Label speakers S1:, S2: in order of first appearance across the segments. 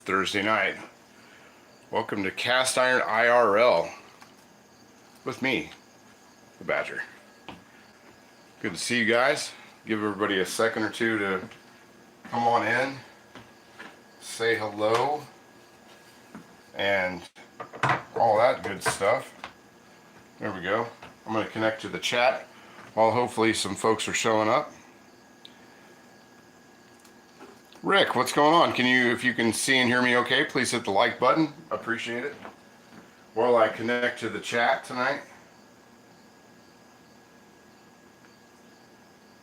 S1: Thursday night. Welcome to Cast Iron IRL with me, the Badger. Good to see you guys. Give everybody a second or two to come on in, say hello, and all that good stuff. There we go. I'm going to connect to the chat while hopefully some folks are showing up. Rick, what's going on? If you can see and hear me okay, please hit the like button. Appreciate it. While I connect to the chat tonight.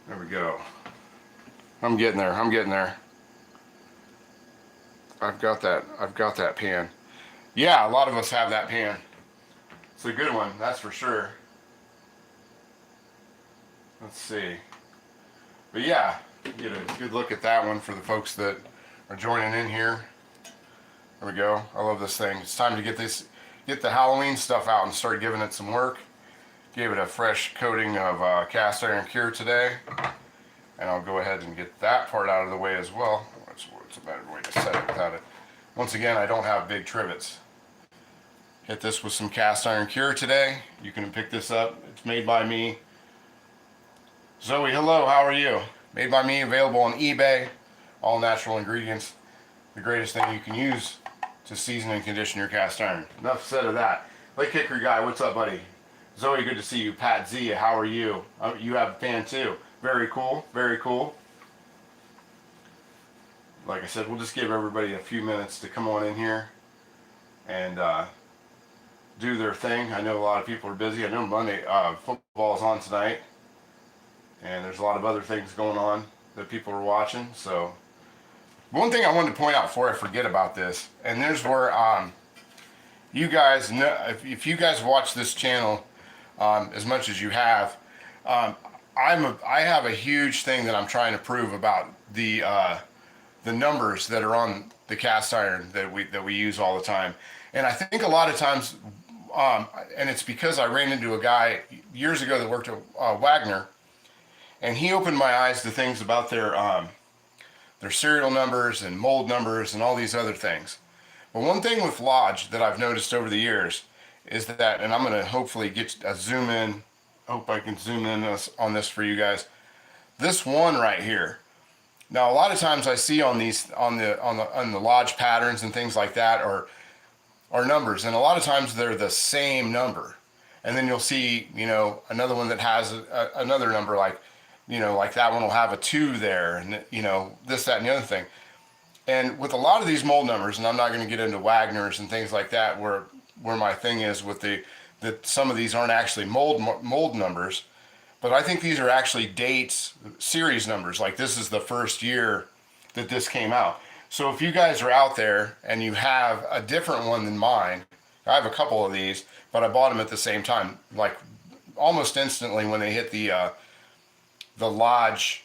S1: There we go. I'm getting there. I've got that pan. Yeah, a lot of us have that pan. It's a good one, that's for sure. Let's see. But yeah, get a good look at that one for the folks that are joining in here. There we go. I love this thing. It's time to get the Halloween stuff out and start giving it some work. Gave it a fresh coating of cast iron cure today, and I'll go ahead and get that part out of the way as well. What's a better way to set it without it? Once again, I don't have big trivets. Hit this with some cast iron cure today. You can pick this up. It's made by me. Zoe, hello. How are you? Made by me, available on eBay, all natural ingredients. The greatest thing you can use to season and condition your cast iron. Enough said of that. Lake Hickory guy, what's up, buddy? Zoe, good to see you. Pat Z, how are you? You have a pan too. Very cool, very cool. Like I said, we'll just give everybody a few minutes to come on in here and do their thing. I know a lot of people are busy. I know Monday football is on tonight. And there's a lot of other things going on that people are watching. So one thing I wanted to point out before I forget about this, and there's where you guys know, if you guys watch this channel as much as you have, I have a huge thing that I'm trying to prove about the numbers that are on the cast iron that we use all the time. And I think a lot of times, and it's because I ran into a guy years ago that worked at Wagner. And he opened my eyes to things about their serial numbers and mold numbers and all these other things. But one thing with Lodge that I've noticed over the years is that, and I'm going to hopefully get a zoom in. Hope I can zoom in on this for you guys. This one right here. Now, a lot of times I see on these on the Lodge patterns and things like that are numbers, and a lot of times they're the same number. And then you'll see, another one that has another number like. Like that one will have a 2 there, and this, that, and the other thing. And with a lot of these mold numbers, and I'm not going to get into Wagner's and things like that, where my thing is with that some of these aren't actually mold numbers, but I think these are actually dates, series numbers. Like this is the first year that this came out. So if you guys are out there and you have a different one than mine, I have a couple of these, but I bought them at the same time, like almost instantly when they hit the Lodge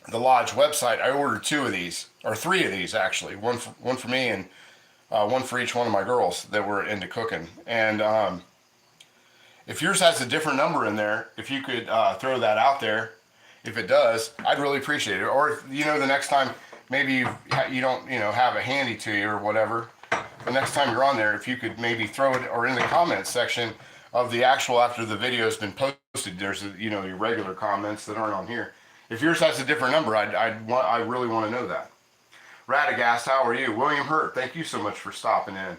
S1: website. I ordered 2 of these, or 3 of these actually, one for me and one for each one of my girls that were into cooking. And if yours has a different number in there, if you could throw that out there, if it does, I'd really appreciate it. Or if, the next time maybe you don't have it handy to you or whatever, the next time you're on there, if you could maybe throw it or in the comments section of the actual, after the video has been posted, there's your regular comments that aren't on here. If yours has a different number, I really want to know that. Radagast, how are you? William Hurt, thank you so much for stopping in.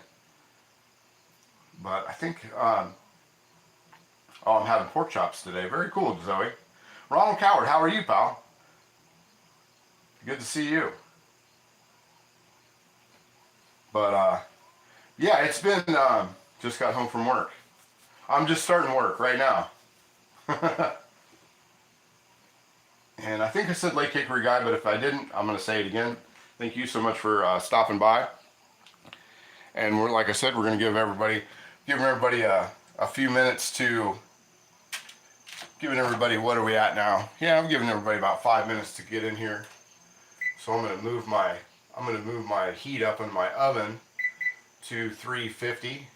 S1: But I think I'm having pork chops today. Very cool, Zoe. Ronald Coward, how are you, pal? Good to see you. But yeah, it's been just got home from work. I'm just starting work right now. And I think I said Lake Hickory guy, but if I didn't, I'm going to say it again. Thank you so much for stopping by. And like I said, we're going to give everybody a few minutes to giving everybody, what are we at now? Yeah, I'm giving everybody about 5 minutes to get in here. So I'm going to move my heat up in my oven to 350.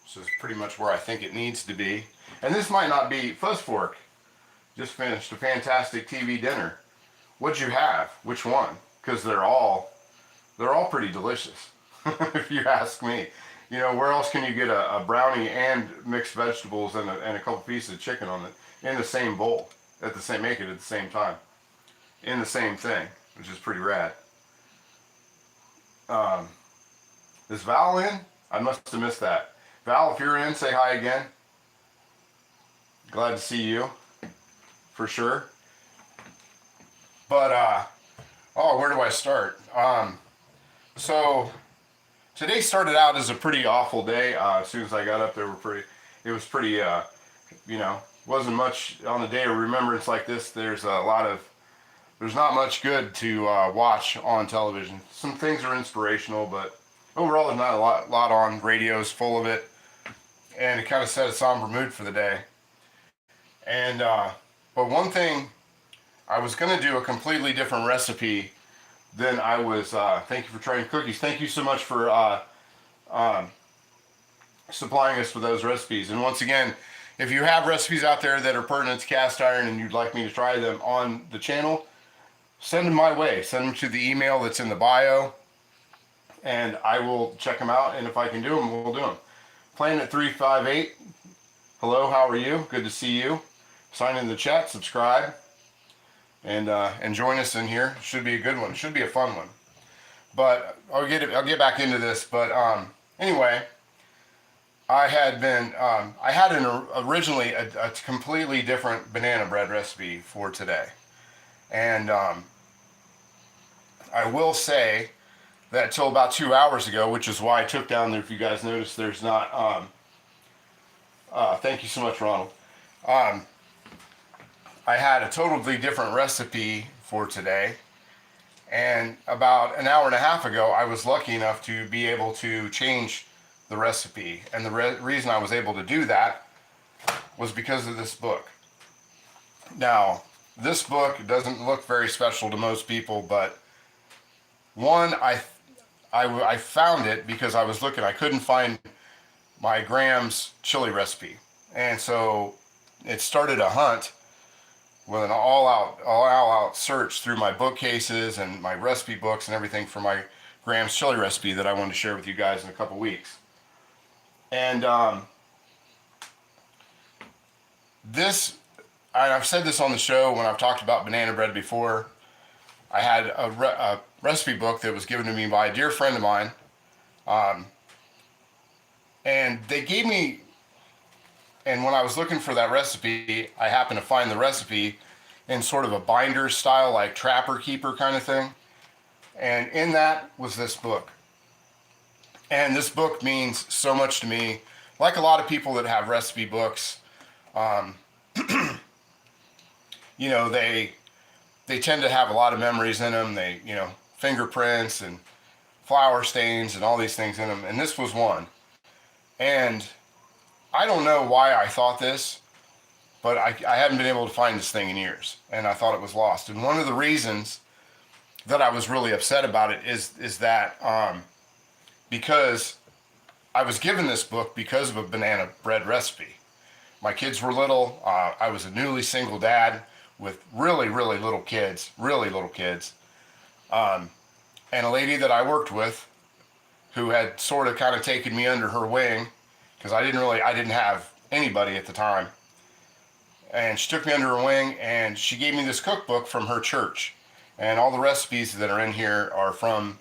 S1: This is pretty much where I think it needs to be. And this might not be Fuzz Fork. Just finished a fantastic TV dinner. What'd you have? Which one? Because they're all they're all pretty delicious, if you ask me. You know, where else can you get a brownie and mixed vegetables and a couple pieces of chicken on it in the same bowl make it at the same time, in the same thing, which is pretty rad. Is Val in? I must have missed that. Val, if you're in, say hi again. Glad to see you, for sure. But, oh, where do I start? So, today started out as a pretty awful day. As soon as I got up there, it was pretty, you know, wasn't much on a day of remembrance like this. There's not much good to watch on television. Some things are inspirational, but overall there's not a lot on. Radio's full of it, and it kind of set a somber mood for the day. And but one thing, I was going to do a completely different recipe than I was. Thank you for trying cookies. Thank you so much for supplying us with those recipes. And once again, if you have recipes out there that are pertinent to cast iron and you'd like me to try them on the channel, send them my way. Send them to the email that's in the bio, and I will check them out, and if I can do them, we'll do them. Planet358, hello, how are you? Good to see you. Sign in the chat, subscribe, and join us in here. Should be a good one. Should be a fun one. But I'll get back into this. But anyway, I had originally a completely different banana bread recipe for today, and I will say that till about 2 hours ago, which is why I took down there. If you guys notice, there's not. Thank you so much, Ronald. I had a totally different recipe for today, and about an hour and a half ago, I was lucky enough to be able to change the recipe. And the reason I was able to do that was because of this book. Now, this book doesn't look very special to most people, but one, I found it because I was looking. I couldn't find my Graham's chili recipe, and so it started a hunt with an all-out search through my bookcases and my recipe books and everything for my Graham's chili recipe that I wanted to share with you guys in a couple weeks. And I've said this on the show when I've talked about banana bread before. I had a recipe book that was given to me by a dear friend of mine, and they gave me. And when I was looking for that recipe, I happened to find the recipe in sort of a binder style, like Trapper Keeper kind of thing. And in that was this book. And this book means so much to me. Like a lot of people that have recipe books, you know, they tend to have a lot of memories in them. They, you know, fingerprints and flour stains and all these things in them. And this was one. And I don't know why I thought this, but I haven't been able to find this thing in years, and I thought it was lost. And one of the reasons that I was really upset about it is that because I was given this book because of a banana bread recipe. My kids were little. I was a newly single dad with really little kids, and a lady that I worked with who had sort of kind of taken me under her wing, because I didn't have anybody at the time. And she took me under her wing, and she gave me this cookbook from her church. And all the recipes that are in here are from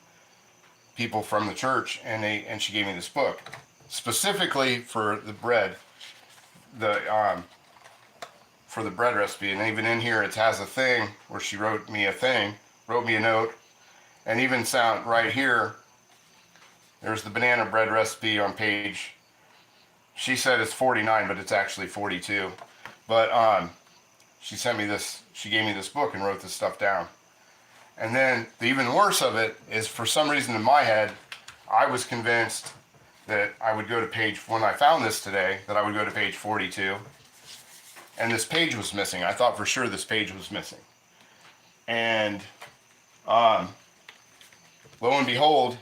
S1: people from the church, and she gave me this book specifically for the bread, for the bread recipe. And even in here, it has a thing where she wrote me a note, and even sound right here. There's the banana bread recipe on page. She said it's 49, but it's actually 42. But she sent me this. She gave me this book and wrote this stuff down. And then the even worse of it is, for some reason in my head, I was convinced that I would go to page, when I found this today, that I would go to page 42. And this page was missing. I thought for sure this page was missing. And lo and behold,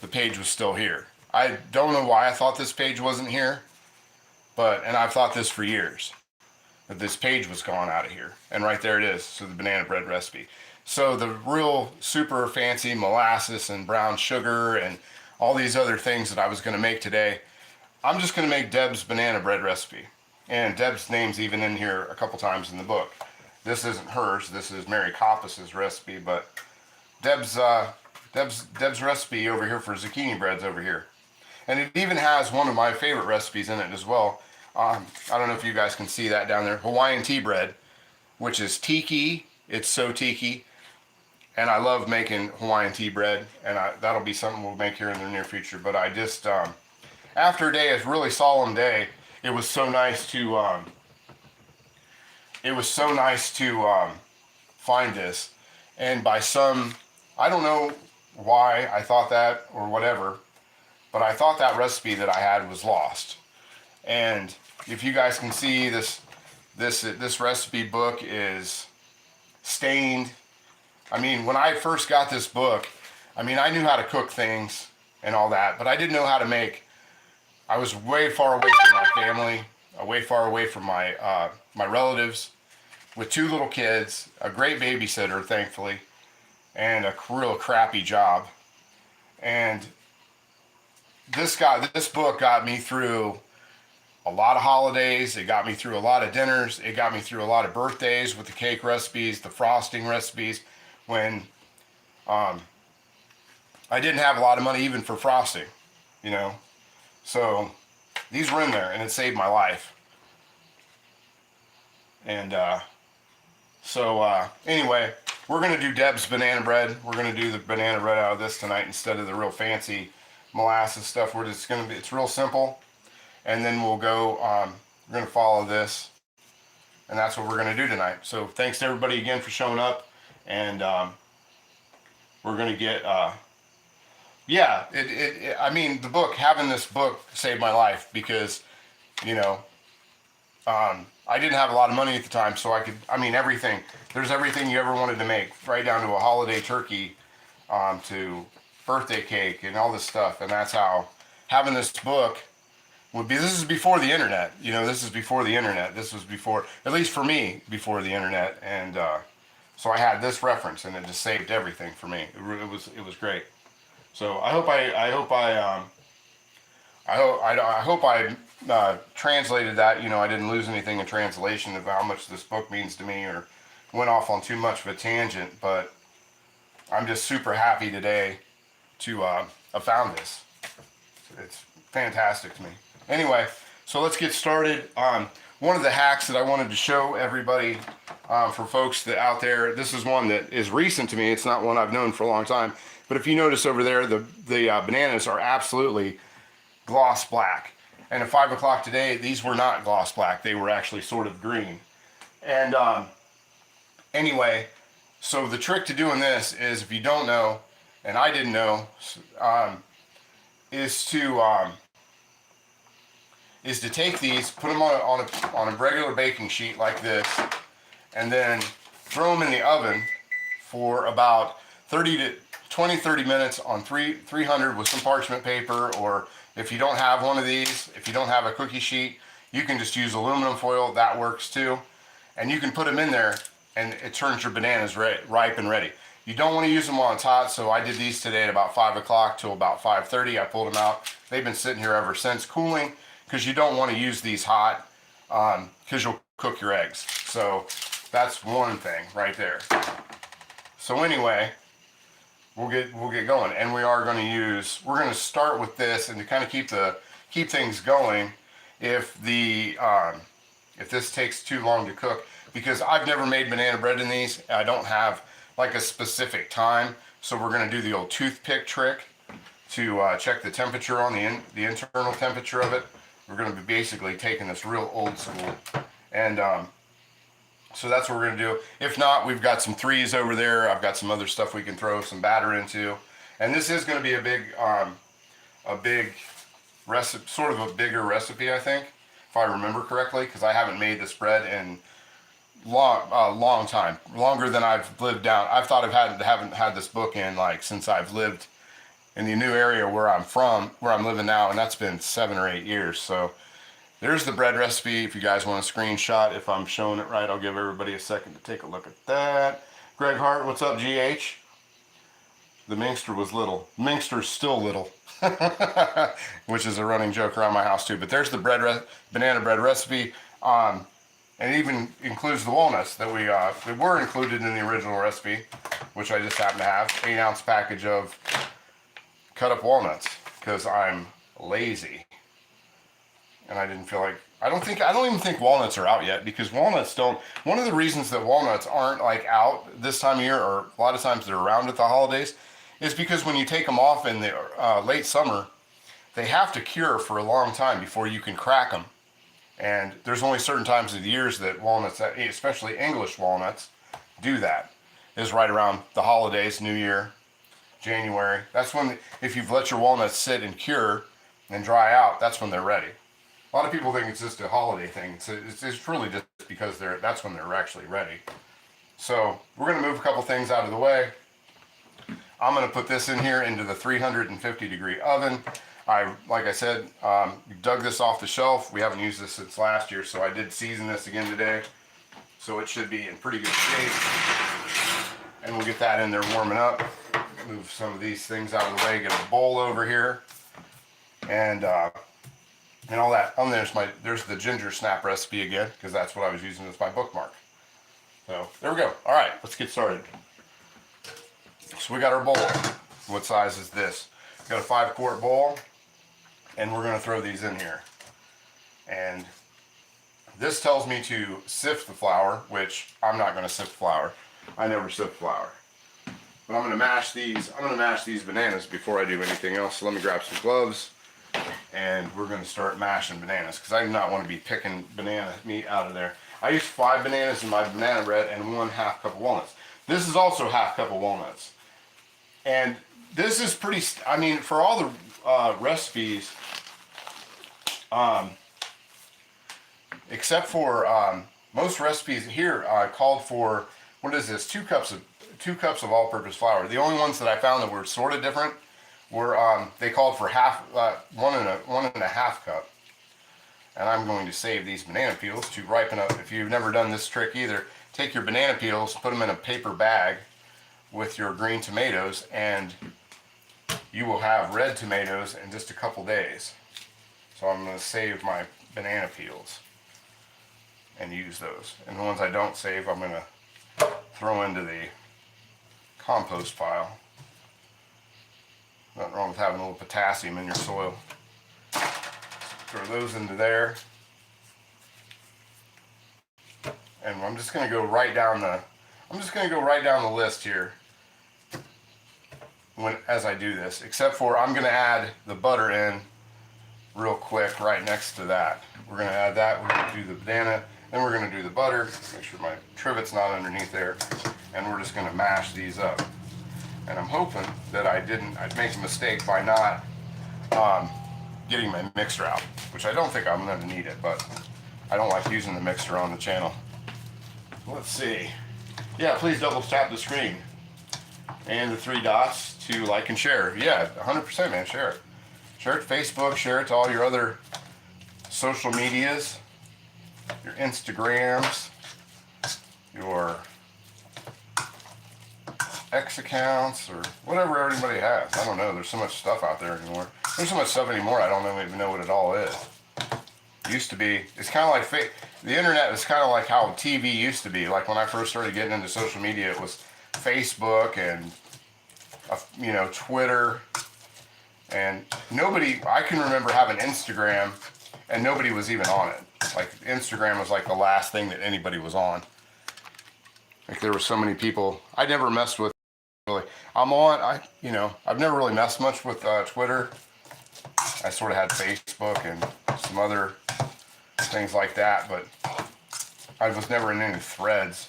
S1: the page was still here. I don't know why I thought this page wasn't here, and I've thought this for years, that this page was gone out of here. And right there it is, so the banana bread recipe. So the real super fancy molasses and brown sugar and all these other things that I was going to make today, I'm just going to make Deb's banana bread recipe. And Deb's name's even in here a couple times in the book. This isn't hers. This is Mary Coppas's recipe, but Deb's recipe over here for zucchini bread's over here. And it even has one of my favorite recipes in it as well. I don't know if you guys can see that down there. Hawaiian tea bread, which is tiki. It's so tiki. And I love making Hawaiian tea bread. And that'll be something we'll make here in the near future. But I just, after a day, a really solemn day, it was so nice to, find this. And by some, I don't know why I thought that or whatever, but I thought that recipe that I had was lost. And if you guys can see, this recipe book is stained. I mean, when I first got this book, I mean, I knew how to cook things and all that, but I didn't know how to make. I was way far away from my family, way far away from my my relatives, with 2 little kids, a great babysitter, thankfully, and a real crappy job. And this book got me through a lot of holidays. It got me through a lot of dinners. It got me through a lot of birthdays with the cake recipes, the frosting recipes, when I didn't have a lot of money even for frosting, you know. So these were in there, and it saved my life. And anyway, we're going to do Deb's banana bread. We're going to do the banana bread out of this tonight instead of the real fancy molasses stuff. We're just going to be, it's real simple. And then we'll go, we're going to follow this. And that's what we're going to do tonight. So thanks to everybody again for showing up. And we're going to get, yeah, I mean, having this book saved my life because, you know, I didn't have a lot of money at the time, so everything. There's everything you ever wanted to make, right down to a holiday turkey, to birthday cake and all this stuff. And that's how having this book would be. This is before the internet, you know. This is before the internet. This was before, at least for me, before the internet. And so I had this reference, and it just saved everything for me. It was great. So I hope I translated that. You know, I didn't lose anything in translation of how much this book means to me, or went off on too much of a tangent. But I'm just super happy today to have found this. It's fantastic to me. Anyway, so let's get started. One of the hacks that I wanted to show everybody, for folks that out there, this is one that is recent to me. It's not one I've known for a long time. But if you notice over there, the bananas are absolutely gloss black. And at 5 o'clock today, these were not gloss black. They were actually sort of green. And anyway, so the trick to doing this is, if you don't know, and I didn't know, is to take these, put them on a regular baking sheet like this, and then throw them in the oven for about 20-30 minutes on 300 with some parchment paper. Or if you don't have one of these, if you don't have a cookie sheet, you can just use aluminum foil. That works too. And you can put them in there, and it turns your bananas ripe and ready. You don't want to use them while it's hot, so I did these today at about 5 o'clock till about 5:30. I pulled them out. They've been sitting here ever since cooling, because you don't want to use these hot, because you'll cook your eggs. So that's one thing right there. So anyway, we'll get going, and we're going to start with this, and to kind of keep things going, if this takes too long to cook, because I've never made banana bread in these. I don't have like a specific time, so we're going to do the old toothpick trick to check the temperature on the internal temperature of it. We're going to be basically taking this real old school, and so that's what we're going to do. If not, we've got some threes over there. I've got some other stuff we can throw some batter into, and this is going to be a big recipe, sort of a bigger recipe, I think, if I remember correctly, because I haven't made this bread in long time, longer than I've lived down. I've thought haven't had this book in like since I've lived in the new area where I'm living now, and that's been 7 or 8 years. So there's the bread recipe. If you guys want a screenshot, if I'm showing it right, I'll give everybody a second to take a look at that. Greg Hart, what's up, GH? The Minkster was little. Minkster's still little. Which is a running joke around my house too. But there's the banana bread recipe. And it even includes the walnuts that we were included in the original recipe, which I just happen to have. 8-ounce package of cut up walnuts because I'm lazy. And I didn't feel like, I don't even think walnuts are out yet, because walnuts don't, one of the reasons that walnuts aren't like out this time of year, or a lot of times they're around at the holidays, is because when you take them off in the late summer, they have to cure for a long time before you can crack them. And there's only certain times of the years that walnuts, especially English walnuts, do that. Is right around the holidays, New Year, January. That's when, if you've let your walnuts sit and cure and dry out, that's when they're ready. A lot of people think it's just a holiday thing. It's really just because that's when they're actually ready. So we're going to move a couple things out of the way. I'm going to put this in here into the 350-degree oven. Like I said, dug this off the shelf. We haven't used this since last year, so I did season this again today. So it should be in pretty good shape. And we'll get that in there warming up. Move some of these things out of the way. Get a bowl over here. And all that. There's the ginger snap recipe again, because that's what I was using as my bookmark. So there we go. All right, let's get started. So we got our bowl. What size is this? We got a 5-quart bowl, and we're going to throw these in here. And this tells me to sift the flour, which I'm not going to sift flour. I never sift flour. But I'm going to mash these. I'm going to mash these bananas before I do anything else. So let me grab some gloves, and we're going to start mashing bananas, because I do not want to be picking banana meat out of there. I used 5 bananas in my banana bread and 1/2 cup of walnuts. This is also 1/2 cup of walnuts. And this is pretty, I mean, for all the recipes, except for most recipes here called for, what is this, 2 cups of all-purpose flour. The only ones that I found that were sort of different were they called for 1.5 cup. And I'm going to save these banana peels to ripen up. If you've never done this trick either, take your banana peels, put them in a paper bag with your green tomatoes, and you will have red tomatoes in just a couple days. So I'm going to save my banana peels and use those. And the ones I don't save, I'm going to throw into the compost pile. Nothing wrong with having a little potassium in your soil. Throw those into there. And I'm just going to go right down the list here as I do this, except for I'm going to add the butter in real quick right next to that. We're going to add that, we're going to do the banana, then we're going to do the butter, make sure my trivet's not underneath there, and we're just going to mash these up. And I'm hoping that I'd make a mistake by not getting my mixer out, which I don't think I'm going to need it, but I don't like using the mixer on the channel. Let's see. Yeah, please double tap the screen and the 3 dots to like and share. Yeah, 100%, man. Share it. Share it to Facebook. Share it to all your other social medias, your Instagrams, your X accounts, or whatever everybody has. I don't know. There's so much stuff out there anymore. There's so much stuff anymore. I don't even know what it all is. Used to be. It's kind of like the internet is kind of like how TV used to be. Like when I first started getting into social media, it was Facebook and Twitter, and I can remember having Instagram and nobody was even on it. Like Instagram was like the last thing that anybody was on. Like there were so many people I never messed with. Really, I've never really messed much with Twitter. I sort of had Facebook and some other things like that, but I was never in any threads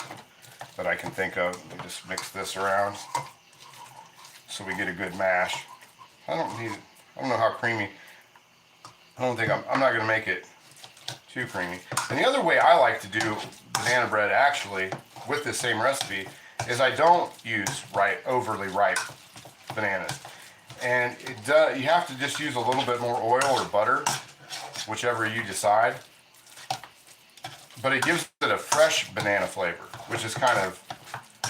S1: that I can think of. Let me just mix this around so we get a good mash. I don't know how creamy. I'm not going to make it too creamy. And the other way I like to do banana bread, actually, with this same recipe, is I don't use overly ripe bananas. And you have to just use a little bit more oil or butter, whichever you decide. But it gives it a fresh banana flavor, which is kind of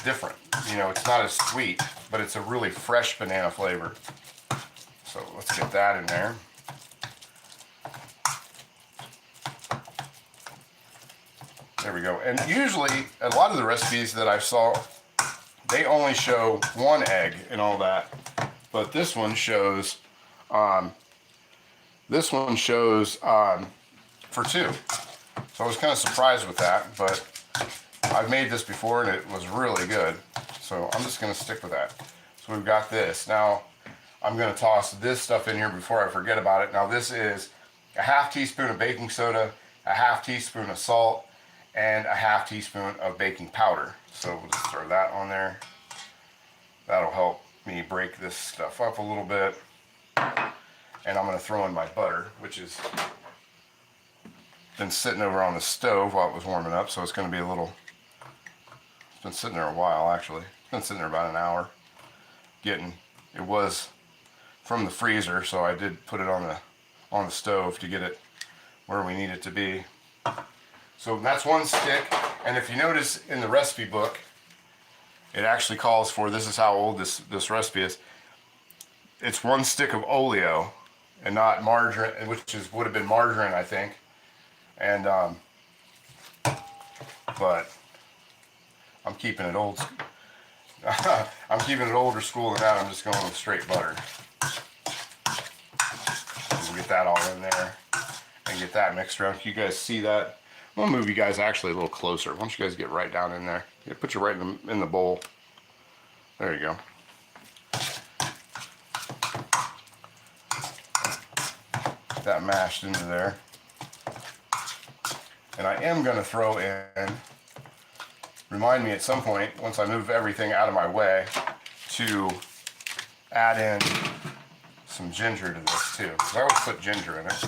S1: different. You know, it's not as sweet, but it's a really fresh banana flavor. So let's get that in there. There we go. And usually, a lot of the recipes that I saw, they only show one egg and all that. But this one shows, for two. So I was kind of surprised with that, but I've made this before and it was really good. So I'm just going to stick with that. So we've got this. Now I'm going to toss this stuff in here before I forget about it. Now this is a half teaspoon of baking soda, a half teaspoon of salt, and a half teaspoon of baking powder. So we'll just throw that on there. That'll help me break this stuff up a little bit. And I'm going to throw in my butter, which has been sitting over on the stove while it was warming up. So it's going to be a little, it's been sitting there a while actually. It's been sitting there about an hour. It was from the freezer, so I did put it on the stove to get it where we need it to be. So that's one stick, and if you notice in the recipe book, it actually calls for, this is how old this recipe is, it's one stick of oleo and not margarine, which would have been margarine, I think. And but I'm keeping it old. I'm keeping it older school than that. I'm just going with straight butter. We'll get that all in there and get that mixed around. Can you guys see that? I'm gonna move you guys actually a little closer. Why don't you guys get right down in there? Yeah, put you right in the bowl. There you go. Get that mashed into there. And I am gonna throw in, remind me at some point, once I move everything out of my way, to add in some ginger to this too. Because I always put ginger in it.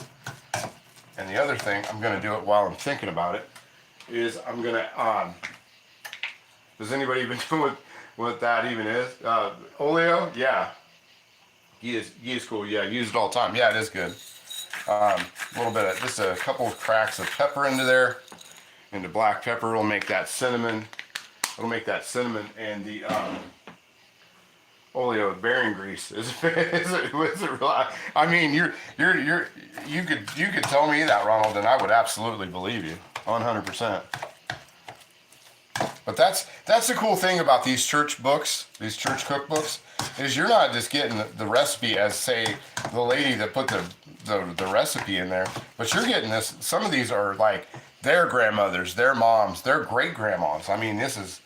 S1: And the other thing, I'm going to do it while I'm thinking about it, is I'm going to, does anybody even know what that even is? Oleo? Yeah. Ghee is cool. Yeah, I use it all the time. Yeah, it is good. A little bit of, just a couple of cracks of pepper into there. Into black pepper. It'll make that cinnamon. It'll make that cinnamon, and the oleo bearing grease is it real? I mean, you could tell me that, Ronald, and I would absolutely believe you 100%. But that's the cool thing about these church books, these church cookbooks, is you're not just getting the recipe as, say, the lady that put the recipe in there, but you're getting this. Some of these are like their grandmothers, their moms, their great grandmas. I mean, this is,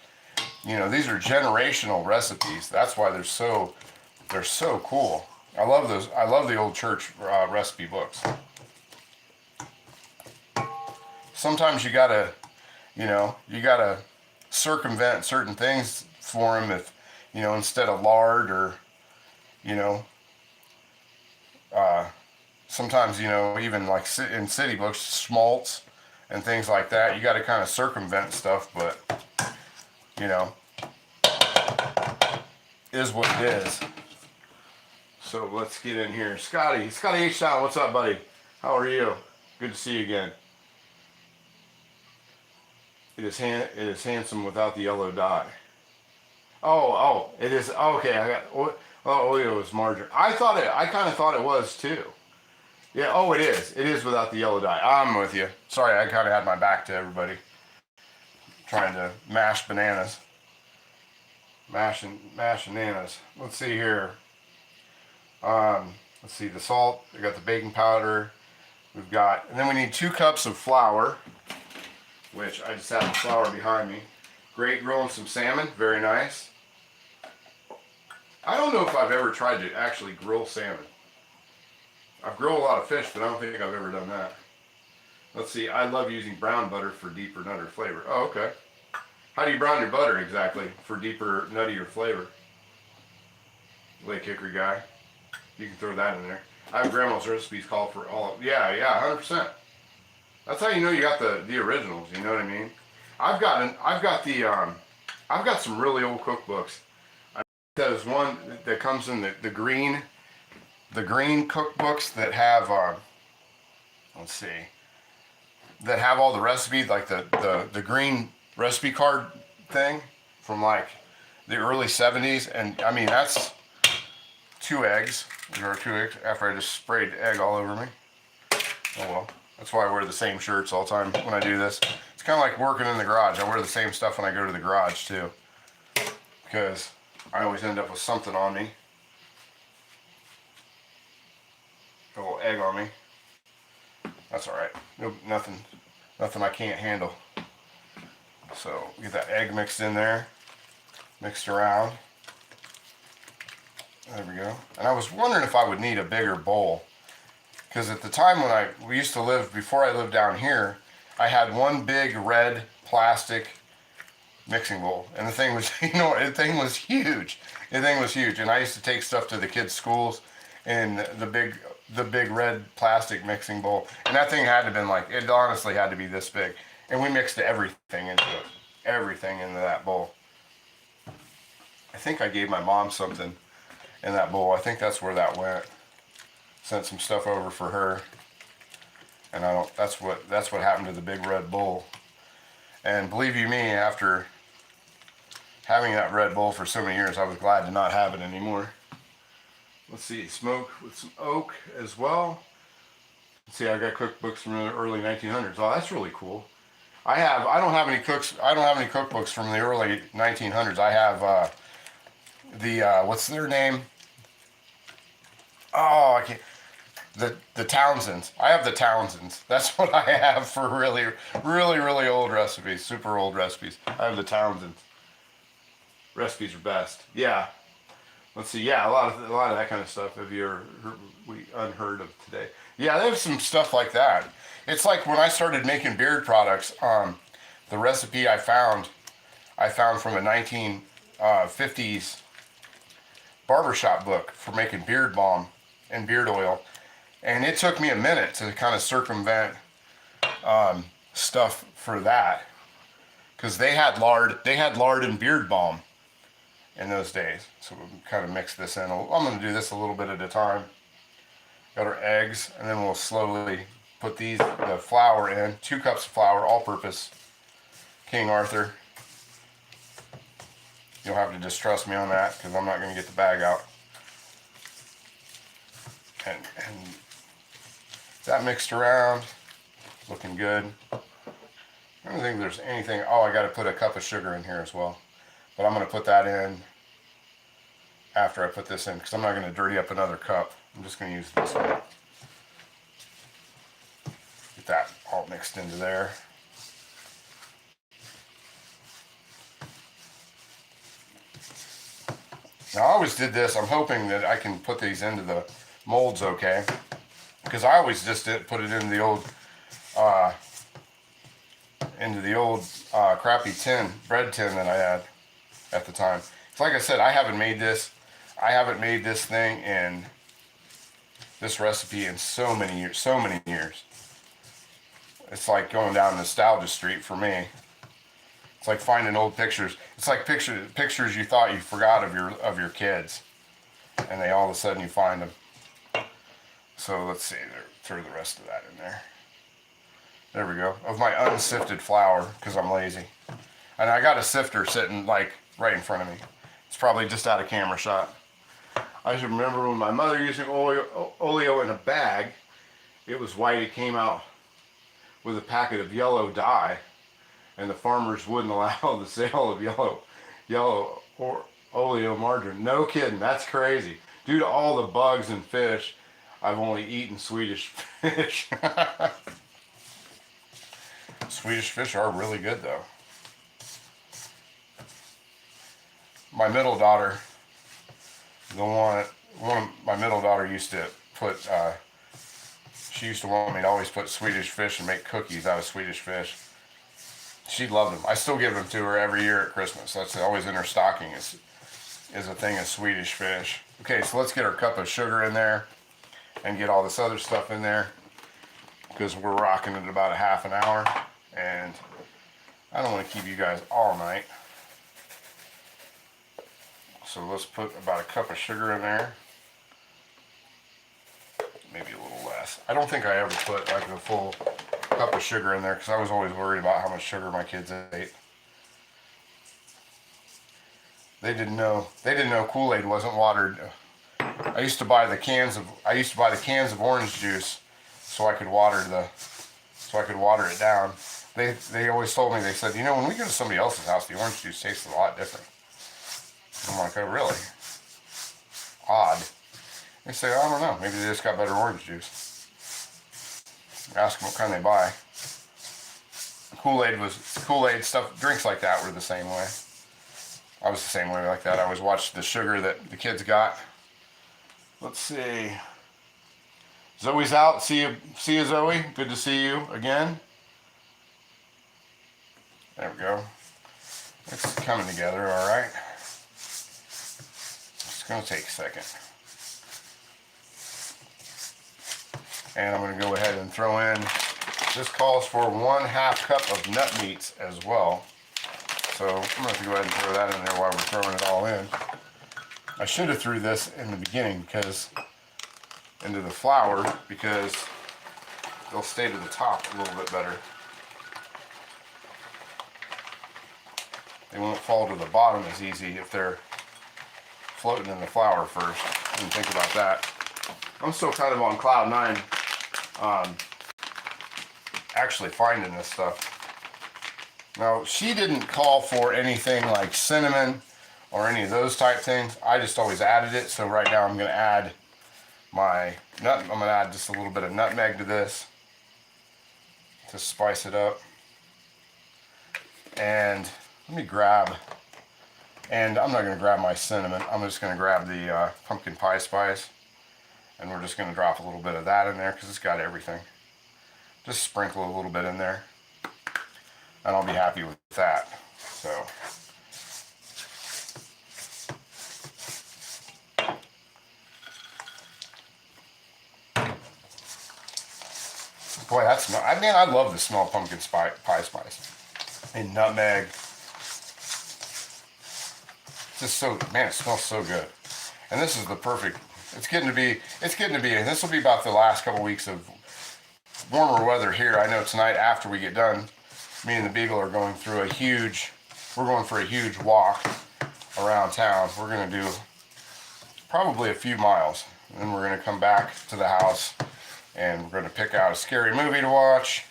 S1: you know, these are generational recipes. That's why they're so cool. I love those. I love the old church recipe books. Sometimes you gotta circumvent certain things for them, if, you know, instead of lard, or, you know, sometimes, you know, even like in city books, schmaltz and things like that, you got to kind of circumvent stuff, but, you know, is what it is. So let's get in here. Scotty H-Town, what's up, buddy? How are you? Good to see you again. It is handsome without the yellow dye. Oh, it is. Okay, I got. Oh, oleo is margarine. I kind of thought it was too. Yeah. Oh, it is. It is without the yellow dye. I'm with you. Sorry, I kind of had my back to everybody. Trying to mash bananas. Mash bananas. Let's see here. Let's see, the salt. We got the baking powder. We've got, and then we need 2 cups of flour, which I just have the flour behind me. Great, grilling some salmon, very nice. I don't know if I've ever tried to actually grill salmon. I've grilled a lot of fish, but I don't think I've ever done that. Let's see, I love using brown butter for deeper, nuttier flavor. Oh, okay. How do you brown your butter exactly for deeper, nuttier flavor? Lake Hickory guy. You can throw that in there. I have grandma's recipes called for all of, yeah, 100%. That's how you know you got the originals, you know what I mean? I've got some really old cookbooks. There's one that comes in the green cookbooks that have, let's see, that have all the recipes, like the green recipe card thing. from like the early 70s. And I mean, that's 2 eggs. These are 2 eggs after I just sprayed egg all over me. Oh well. That's why I wear the same shirts all the time when I do this. It's kind of like working in the garage. I wear the same stuff when I go to the garage too, because I always end up with something on me. A little egg on me. That's all right. No, nothing I can't handle. So get that egg mixed in there, mixed around. There we go. And I was wondering if I would need a bigger bowl. Because at the time when we used to live, before I lived down here, I had one big red plastic mixing bowl. And the thing was, the thing was huge. The thing was huge. And I used to take stuff to the kids' schools in the big red plastic mixing bowl. And that thing had to have been like, it honestly had to be this big. And we mixed everything into it. Everything into that bowl. I think I gave my mom something in that bowl. I think that's where that went. Sent some stuff over for her, and that's what happened to the big red bowl. And believe you me, after having that red bowl for so many years, I was glad to not have it anymore. Let's see, smoke with some oak as well. Let's see, I got cookbooks from the early 1900s. Oh, that's really cool. I don't have any cookbooks from the early 1900s. I have what's their name? Oh, I can't. The Townsends. I have the Townsends. That's what I have for really, really, really old recipes. Super old recipes. I have the Townsends. Recipes are best. Yeah. Let's see. Yeah, a lot of that kind of stuff. Have you ever unheard of today? Yeah, they have some stuff like that. It's like when I started making beard products. The recipe I found from a 1950s barbershop book for making beard balm and beard oil. And it took me a minute to kind of circumvent stuff for that, because they had lard and beard balm in those days. So we'll kind of mix this in. I'm going to do this a little bit at a time. Got our eggs, and then we'll slowly put the flour in. 2 cups of flour, all-purpose, King Arthur. You'll have to just trust me on that, because I'm not going to get the bag out. And that mixed around, looking good. I don't think there's anything. Oh, I got to put a cup of sugar in here as well, but I'm going to put that in after I put this in, because I'm not going to dirty up another cup. I'm just going to use this one. Get that all mixed into there. Now I always did this. I'm hoping that I can put these into the molds okay, because I always just put it in the old crappy bread tin that I had at the time. So like I said, I haven't made this thing in this recipe in so many years. It's like going down nostalgia street for me. It's like finding old pictures. It's like pictures you thought you forgot of your kids, and they all of a sudden you find them. So let's see, throw the rest of that in there. There we go. Of my unsifted flour, because I'm lazy. And I got a sifter sitting like right in front of me. It's probably just out of camera shot. I just remember when my mother using oleo in a bag. It was white. It came out with a packet of yellow dye, and the farmers wouldn't allow the sale of yellow or oleo margarine. No kidding. That's crazy. Due to all the bugs and fish, I've only eaten Swedish fish. Swedish fish are really good though. My middle daughter, my middle daughter used to put, she used to want me to always put Swedish fish and make cookies out of Swedish fish. She loved them. I still give them to her every year at Christmas. That's always in her stocking is a thing of Swedish fish. Okay, so let's get our cup of sugar in there and get all this other stuff in there, because we're rocking it about a half an hour, and I don't want to keep you guys all night. So let's put about a cup of sugar in there, maybe a little less. I don't think I ever put like a full cup of sugar in there, because I was always worried about how much sugar my kids ate. They didn't know Kool-Aid wasn't watered. I used to buy the cans of orange juice so I could water it down. They always told me, they said, you know, when we go to somebody else's house, the orange juice tastes a lot different. I'm like, oh really? Odd. They say, I don't know, maybe they just got better orange juice. Ask them what kind they buy. Kool-Aid stuff, drinks like that were the same way. I was the same way like that. I always watched the sugar that the kids got. Let's see. Zoe's out. See you, Zoe. Good to see you again. There we go. It's coming together, all right. It's going to take a second. And I'm going to go ahead and throw in, this calls for 1/2 cup of nut meats as well. So I'm going to have to go ahead and throw that in there while we're throwing it all in. I should have threw this in the beginning into the flour, because they'll stay to the top a little bit better. They won't fall to the bottom as easy if they're floating in the flour first. Didn't think about that. I'm still kind of on cloud 9, actually finding this stuff. Now, she didn't call for anything like cinnamon or any of those type things. I just always added it. So right now I'm going to add I'm going to add just a little bit of nutmeg to this to spice it up. And let me grab, and I'm not going to grab my cinnamon. I'm just going to grab the pumpkin pie spice. And we're just going to drop a little bit of that in there because it's got everything. Just sprinkle a little bit in there. And I'll be happy with that. So. Boy, that's not, I mean, I love the small pumpkin pie spice. And nutmeg. Just so, man, it smells so good. And this is the perfect, it's getting to be, and this will be about the last couple weeks of warmer weather here. I know tonight after we get done, me and the Beagle are going through we're going for a huge walk around town. We're going to do probably a few miles. And then we're going to come back to the house and we're going to pick out a scary movie to watch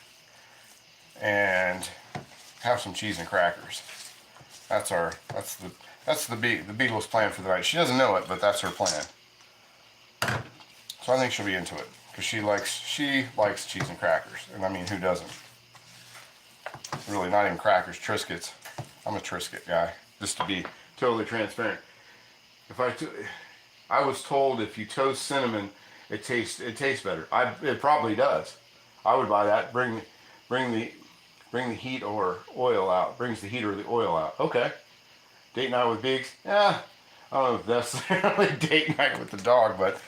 S1: and have some cheese and crackers. That's the Beagle's plan for the night. She doesn't know it, but that's her plan. So I think she'll be into it because she likes cheese and crackers. And I mean, who doesn't? Really, not even crackers, Triscuits. I'm a Triscuit guy, just to be totally transparent. I was told if you toast cinnamon, it tastes better. It probably does. I would buy that. Bring the heat or oil out. Brings the heat or the oil out. Okay. Date night with Biggs. Yeah. I don't know if that's necessarily date night with the dog, but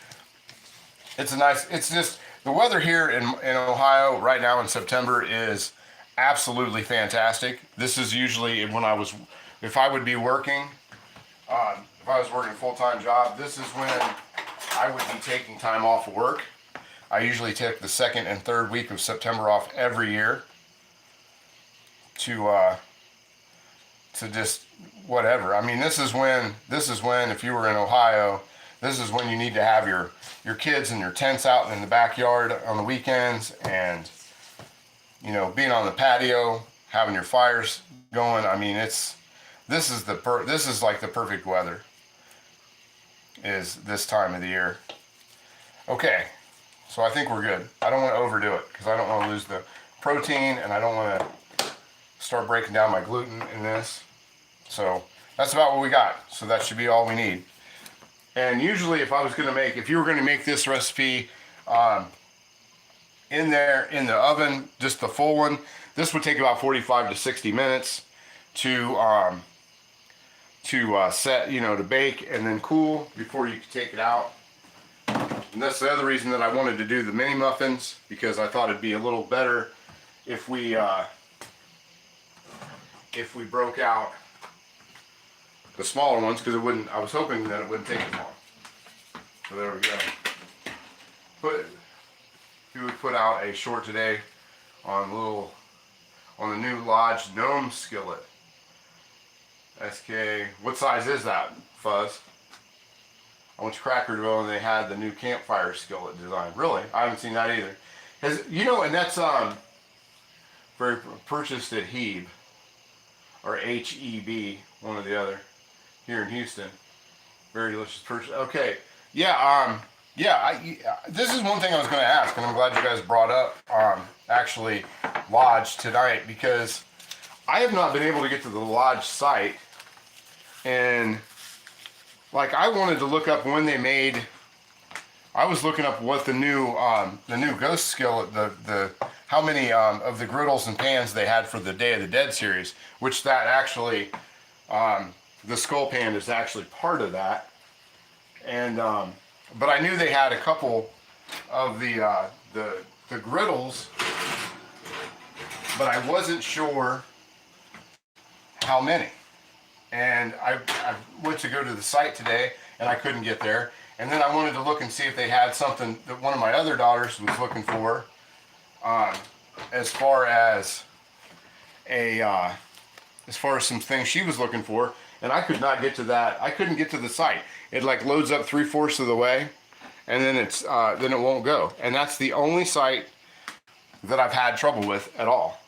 S1: it's just the weather here in Ohio right now in September is absolutely fantastic. This is usually if I would be working, if I was working a full-time job, this is when I would be taking time off of work. I usually take the 2nd and 3rd week of September off every year to just whatever. I mean, this is when if you were in Ohio, this is when you need to have your kids and your tents out in the backyard on the weekends, and you know, being on the patio, having your fires going. I mean, this is like the perfect weather is this time of the year. Okay, so I think we're good. I don't want to overdo it because I don't want to lose the protein and I don't want to start breaking down my gluten in this. So that's about what we got. So that should be all we need. And usually if you were going to make this recipe in the oven, just the full one, this would take about 45 to 60 minutes to set, to bake and then cool before you can take it out. And that's the other reason that I wanted to do the mini muffins, because I thought it'd be a little better if we broke out the smaller ones, because I was hoping that it wouldn't take as long. So there we go. We would put out a short today on the new Lodge Gnome skillet. SK. What size is that, Fuzz? I went to Crackerville and they had the new campfire skillet design. Really? I haven't seen that either. And that's purchased at Heb or HEB, one or the other, here in Houston. Very delicious purchase. Okay, yeah, this is one thing I was going to ask, and I'm glad you guys brought up actually Lodge tonight, because I have not been able to get to the Lodge site, and like I wanted to look up when they made. I was looking up what the new Ghost skillet, the how many of the griddles and pans they had for the Day of the Dead series, which that actually the skull pan is actually part of that, and but I knew they had a couple of the griddles, but I wasn't sure how many. And I went to go to the site today, and I couldn't get there. And then I wanted to look and see if they had something that one of my other daughters was looking for, as far as some things she was looking for, and I could not get to that. I couldn't get to the site. It like loads up 3/4 of the way, and then then it won't go. And that's the only site that I've had trouble with at all,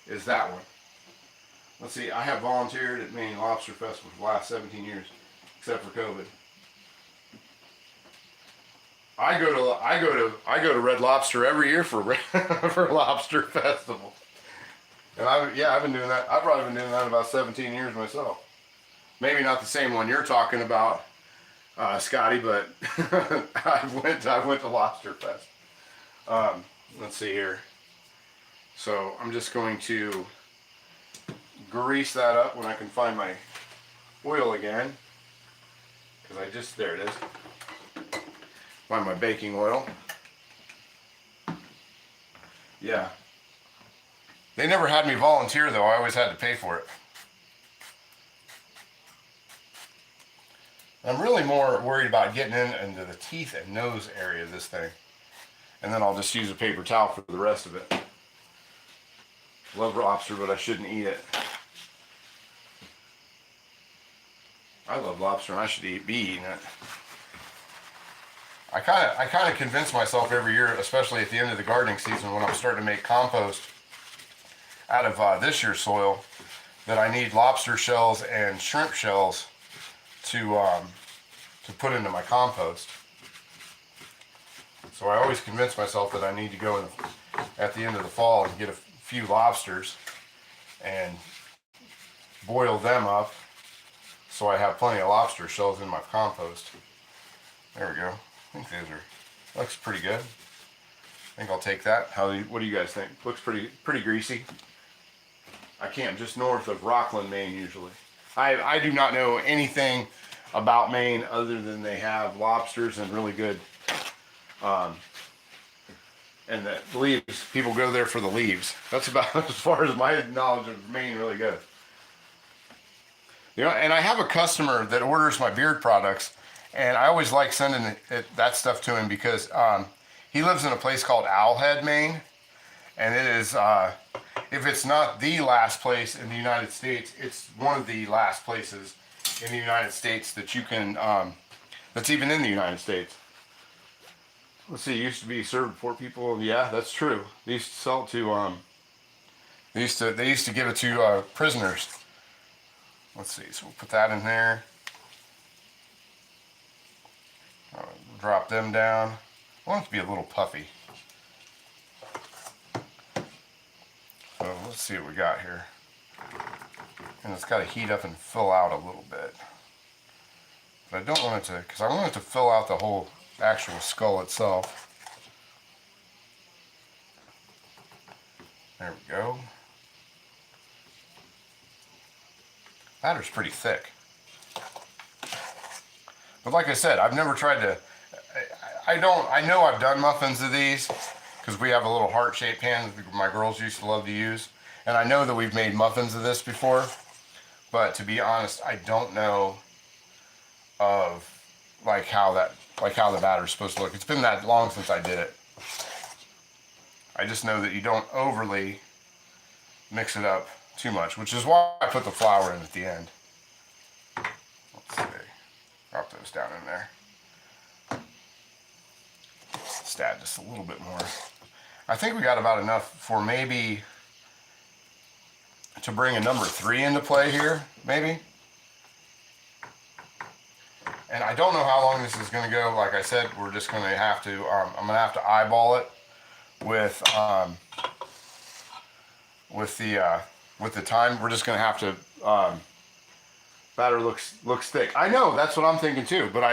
S1: is that one. Let's see. I have volunteered at Maine Lobster Festival for the last 17 years, except for COVID. I go to Red Lobster every year for for Lobster Festival, and I've been doing that. I've probably been doing that about 17 years myself. Maybe not the same one you're talking about, Scotty, but I went to Lobster Fest. Let's see here. So I'm just going to grease that up when I can find my oil again, because there it is. Find my baking oil. Yeah. They never had me volunteer though. I always had to pay for it. I'm really more worried about getting into the teeth and nose area of this thing. And then I'll just use a paper towel for the rest of it. Love lobster, but I shouldn't eat it. I love lobster and I should be eating it. I kind of convince myself every year, especially at the end of the gardening season when I'm starting to make compost out of this year's soil, that I need lobster shells and shrimp shells to put into my compost. So I always convince myself that I need to go at the end of the fall and get a few lobsters and boil them up, so I have plenty of lobster shells in my compost. There we go. I think those looks pretty good. I think I'll take that. What do you guys think? Looks pretty greasy. I camp just north of Rockland, Maine usually. I do not know anything about Maine other than they have lobsters and really good, and the leaves. People go there for the leaves. That's about as far as my knowledge of Maine really goes. You know, and I have a customer that orders my beard products, and I always like sending that stuff to him because he lives in a place called Owlhead, Maine, and it is, if it's not the last place in the United States, it's one of the last places in the United States that you can, that's even in the United States. Let's see, it used to be served to poor people. Yeah, that's true. They used to sell it to, they used to give it to prisoners. Let's see, so we'll put that in there. Drop them down. I want it to be a little puffy. So let's see what we got here. And it's got to heat up and fill out a little bit. But I don't want it to, because I want it to fill out the whole actual skull itself. There we go. Batter's pretty thick. But like I said, I've never tried to, I know I've done muffins of these because we have a little heart-shaped pan that my girls used to love to use. And I know that we've made muffins of this before, but to be honest, I don't know of like how the batter's supposed to look. It's been that long since I did it. I just know that you don't overly mix it up too much, which is why I put the flour in at the end. Drop those down in there. Let's add just a little bit more. I think we got about enough for maybe to bring a number 3 into play here, maybe. And I don't know how long this is going to go. Like I said, we're just going to have to, I'm going to have to eyeball it with the time. We're just going to have to, batter looks thick. I know, that's what I'm thinking too, but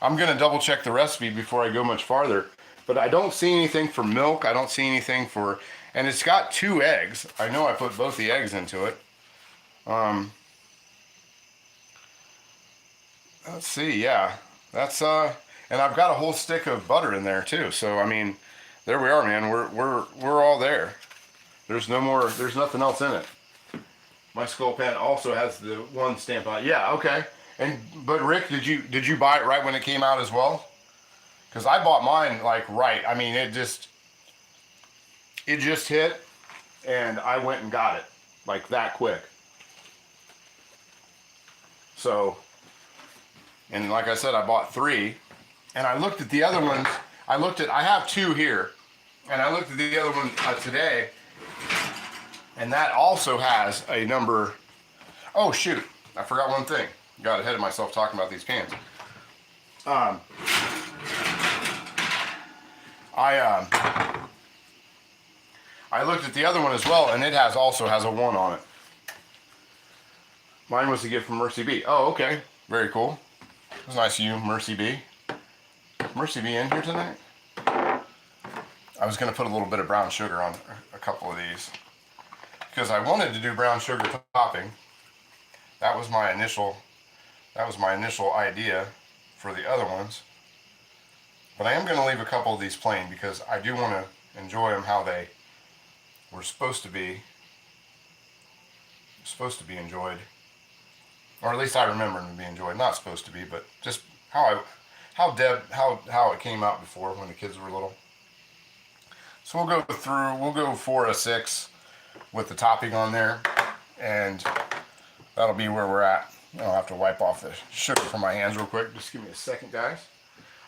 S1: I'm going to double check the recipe before I go much farther. But I don't see anything for milk. I don't see anything for, and it's got 2 eggs. I know I put both the eggs into it. Let's see, yeah, that's and I've got a whole stick of butter in there too. So I mean, there we are, man. We're all there. There's no more. There's nothing else in it. My skull pan also has the 1 stamp on it. Yeah, okay. But Rick, did you buy it right when it came out as well? Because I bought mine like right. I mean, it just hit, and I went and got it like that quick. So, and like I said, I bought 3, and I looked at the other ones. I have 2 here, and I looked at the other one today, and that also has a number. Oh shoot, I forgot one thing. Got ahead of myself talking about these pans. I looked at the other one as well, and it also has a 1 on it. Mine was a gift from Mercy B. Oh, okay, very cool. It was nice of you, Mercy B. Mercy B in here tonight? I was going to put a little bit of brown sugar on a couple of these because I wanted to do brown sugar topping. That was my initial idea for the other ones. But I am going to leave a couple of these plain because I do want to enjoy them how they were supposed to be enjoyed. Or at least I remember them to be enjoyed. Not supposed to be, but just how it came out before when the kids were little. So we'll go 4 to 6 with the topping on there, and that'll be where we're at. I'll have to wipe off the sugar from my hands real quick. Just give me a second, guys.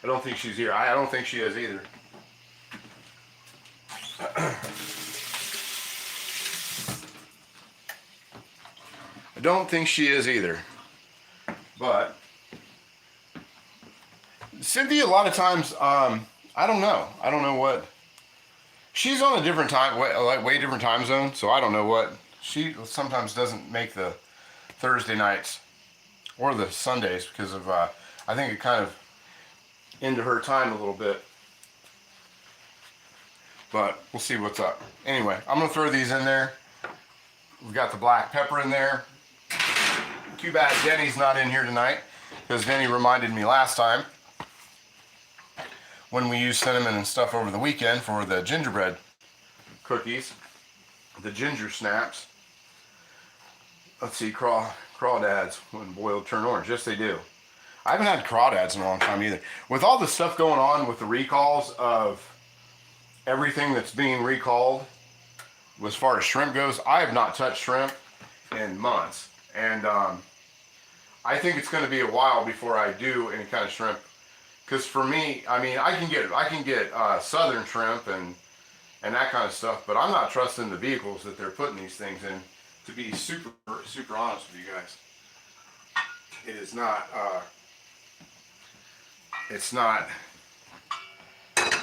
S1: I don't think she's here. I don't think she is either. I don't think she is either. But Cynthia, a lot of times, I don't know. I don't know what. She's on a different time, way different time zone. So I don't know what. She sometimes doesn't make the Thursday nights or the Sundays because of, I think it kind of into her time a little bit. But we'll see what's up. Anyway, I'm going to throw these in there. We've got the black pepper in there. Too bad Denny's not in here tonight because Denny reminded me last time when we used cinnamon and stuff over the weekend for the gingerbread cookies, the ginger snaps. Let's see, crawdads when boiled turn orange. Yes, they do. I haven't had crawdads in a long time either. With all the stuff going on with the recalls of everything that's being recalled as far as shrimp goes, I have not touched shrimp in months. And I think it's going to be a while before I do any kind of shrimp. Because for me, I mean, I can get southern shrimp and that kind of stuff, but I'm not trusting the vehicles that they're putting these things in. To be super honest with you guys, it is not. It's not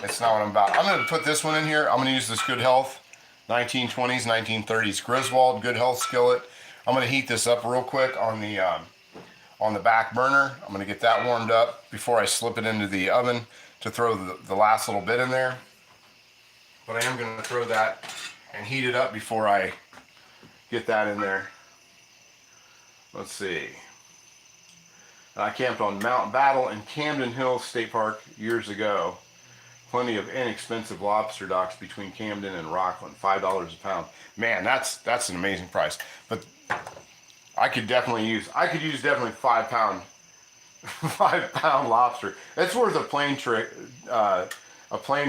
S1: what I'm about. I'm going to put this one in here. I'm going to use this Good Health 1920s, 1930s Griswold Good Health skillet. I'm going to heat this up real quick on the back burner. I'm going to get that warmed up before I slip it into the oven to throw the last little bit in there. But I am going to throw that and heat it up before I get that in there. Let's see. I camped on Mount Battle in Camden Hills State Park years ago. Plenty of inexpensive lobster docks between Camden and Rockland. $5 a pound. Man, that's an amazing price. But I could use definitely 5 pound 5 pound lobster. It's worth a plane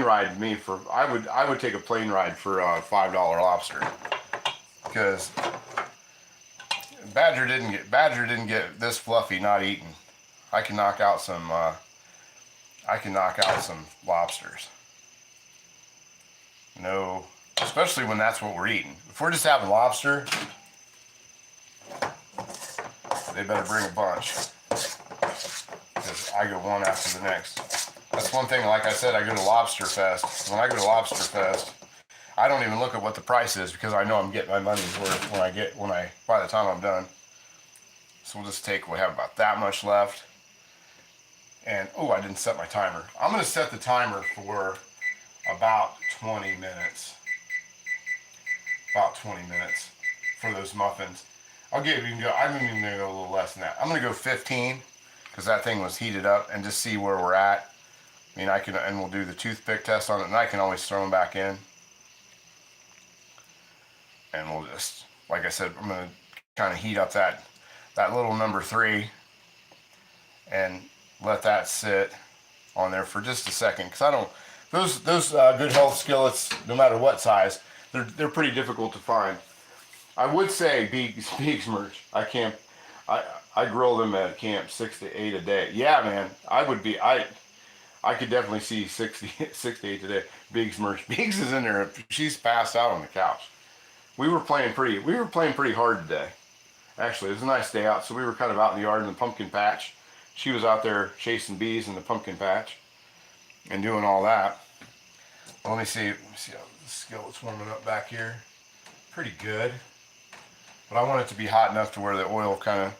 S1: ride to me for. I would take a plane ride for $5 lobster because Badger didn't get this fluffy not eaten. I can knock out some lobsters. No, especially when that's what we're eating. If we're just having lobster, they better bring a bunch, because I go one after the next. That's one thing, like I said, I go to Lobster Fest. When I go to Lobster Fest, I don't even look at what the price is, because I know I'm getting my money's worth by the time I'm done. So we'll just we have about that much left. And, oh, I didn't set my timer. I'm going to set the timer for about 20 minutes. About 20 minutes for those muffins. I'm even going to go a little less than that. I'm going to go 15, because that thing was heated up, and just see where we're at. I mean, and we'll do the toothpick test on it, and I can always throw them back in. And we'll just, like I said, I'm going to kind of heat up that little number 3 and let that sit on there for just a second, because I don't, those Good Health skillets, no matter what size, they're pretty difficult to find. I would say Beaks merch. I grill them at camp 6 to 8 a day. Yeah, man, I could definitely see 6 to 8 a day. Beaks merch. Beaks is in there. She's passed out on the couch. We were playing pretty hard today. Actually, it was a nice day out, so we were kind of out in the yard in the pumpkin patch. She was out there chasing bees in the pumpkin patch and doing all that. Well, let me see how the skillet's warming up back here. Pretty good. But I want it to be hot enough to where the oil I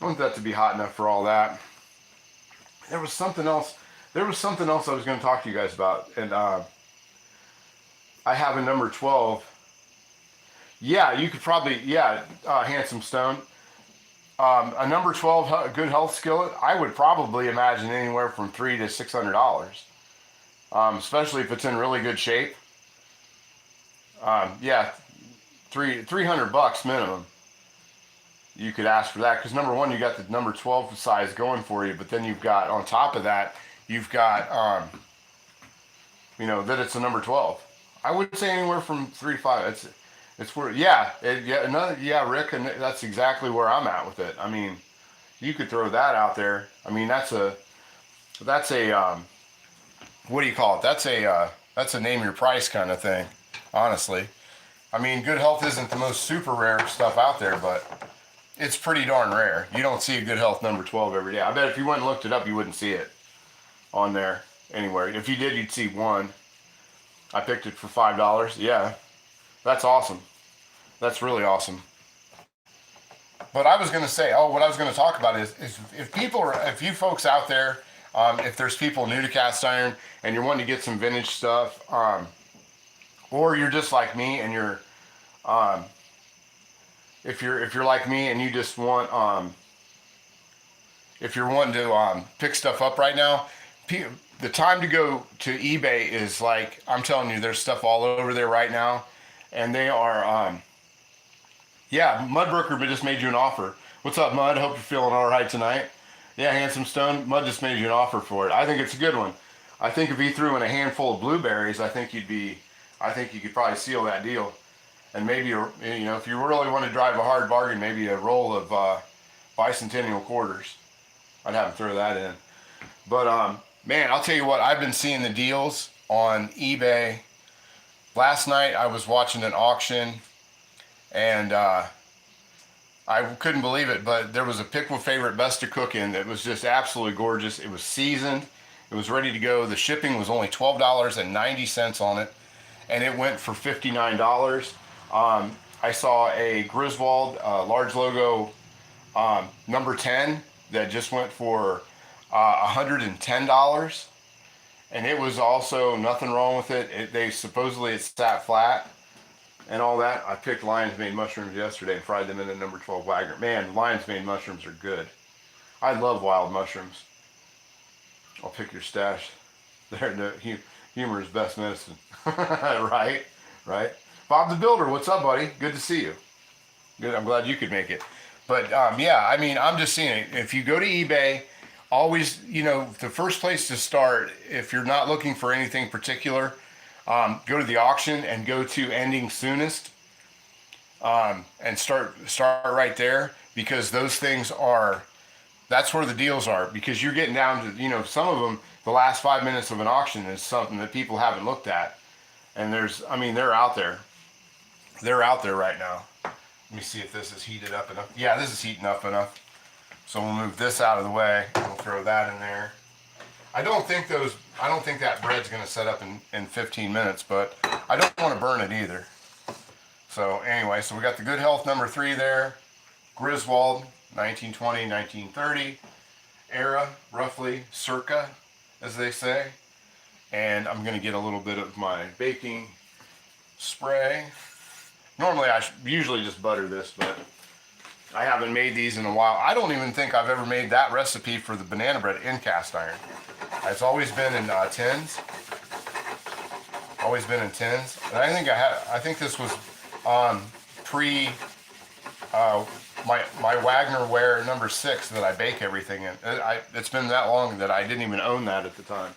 S1: want that to be hot enough for all that. There was something else I was going to talk to you guys about. And I have a number 12. Yeah, you could probably, Handsome Stone. A number 12 Good Health skillet, I would probably imagine anywhere from $300 to $600. Especially if it's in really good shape. $300 minimum. You could ask for that, because number one, you got the number 12 size going for you, but then you've got, on top of that, you've got, that it's a number 12. I would say anywhere from 3 to 5. It's where, Rick, and that's exactly where I'm at with it. I mean, you could throw that out there. I mean, that's a what do you call it? That's a name your price kind of thing, honestly. I mean, Good Health isn't the most super rare stuff out there, but it's pretty darn rare. You don't see a Good Health number 12 every day. I bet if you went and looked it up, you wouldn't see it on there anywhere. If you did, you'd see one. I picked it for $5. Yeah, that's awesome. That's really awesome. But I was going to say, what I was going to talk about is if you folks out there, if there's people new to cast iron and you're wanting to get some vintage stuff, or you're just like me and you're, if you're like me and you just want, if you're wanting to pick stuff up right now, the time to go to eBay is like, I'm telling you, there's stuff all over there right now, and they are, Mudbrooker just made you an offer. What's up, Mud? Hope you're feeling all right tonight. Yeah, Handsome Stone, Mud just made you an offer for it. I think it's a good one. I think if he threw in a handful of blueberries, I think you could probably seal that deal. And maybe, if you really want to drive a hard bargain, maybe a roll of bicentennial quarters. I'd have him throw that in. But, man, I'll tell you what, I've been seeing the deals on eBay. Last night I was watching an auction, and I couldn't believe it, but there was a Pick with Favorite Best to Cook in that was just absolutely gorgeous. It was seasoned. It was ready to go. The shipping was only $12.90 on it, and it went for $59. I saw a Griswold large logo number 10 that just went for $110, and it was also nothing wrong with it. They supposedly it sat flat and all that. I picked lion's mane mushrooms yesterday and fried them in a number 12 Wagner. Man, lion's mane mushrooms are good. I love wild mushrooms. I'll pick your stash. There, humor is best medicine. Right. Bob the Builder, what's up, buddy? Good to see you. Good. I'm glad you could make it. But I mean, I'm just seeing it. If you go to eBay, always, the first place to start, if you're not looking for anything particular, go to the auction and go to ending soonest, and start right there, because those things are That's where the deals are, because you're getting down to, you know, some of them, the last 5 minutes of an auction is something that people haven't looked at. And there's, I mean, they're out there. They're out there right now. Let me see if this is heated up enough. Yeah, this is heating up enough. So we'll move this out of the way. We'll throw that in there. I don't think that bread's gonna set up in 15 minutes, but I don't want to burn it either. So anyway, so we got the Good Health number 3 there. Griswold, 1920, 1930 era, roughly, circa, as they say. And I'm gonna get a little bit of my baking spray. Normally I usually just butter this, but I haven't made these in a while. I don't even think I've ever made that recipe for the banana bread in cast iron. It's always been in tins. Always been in tins. And I think this was on my Wagner Ware number 6 that I bake everything in. It's been that long that I didn't even own that at the time.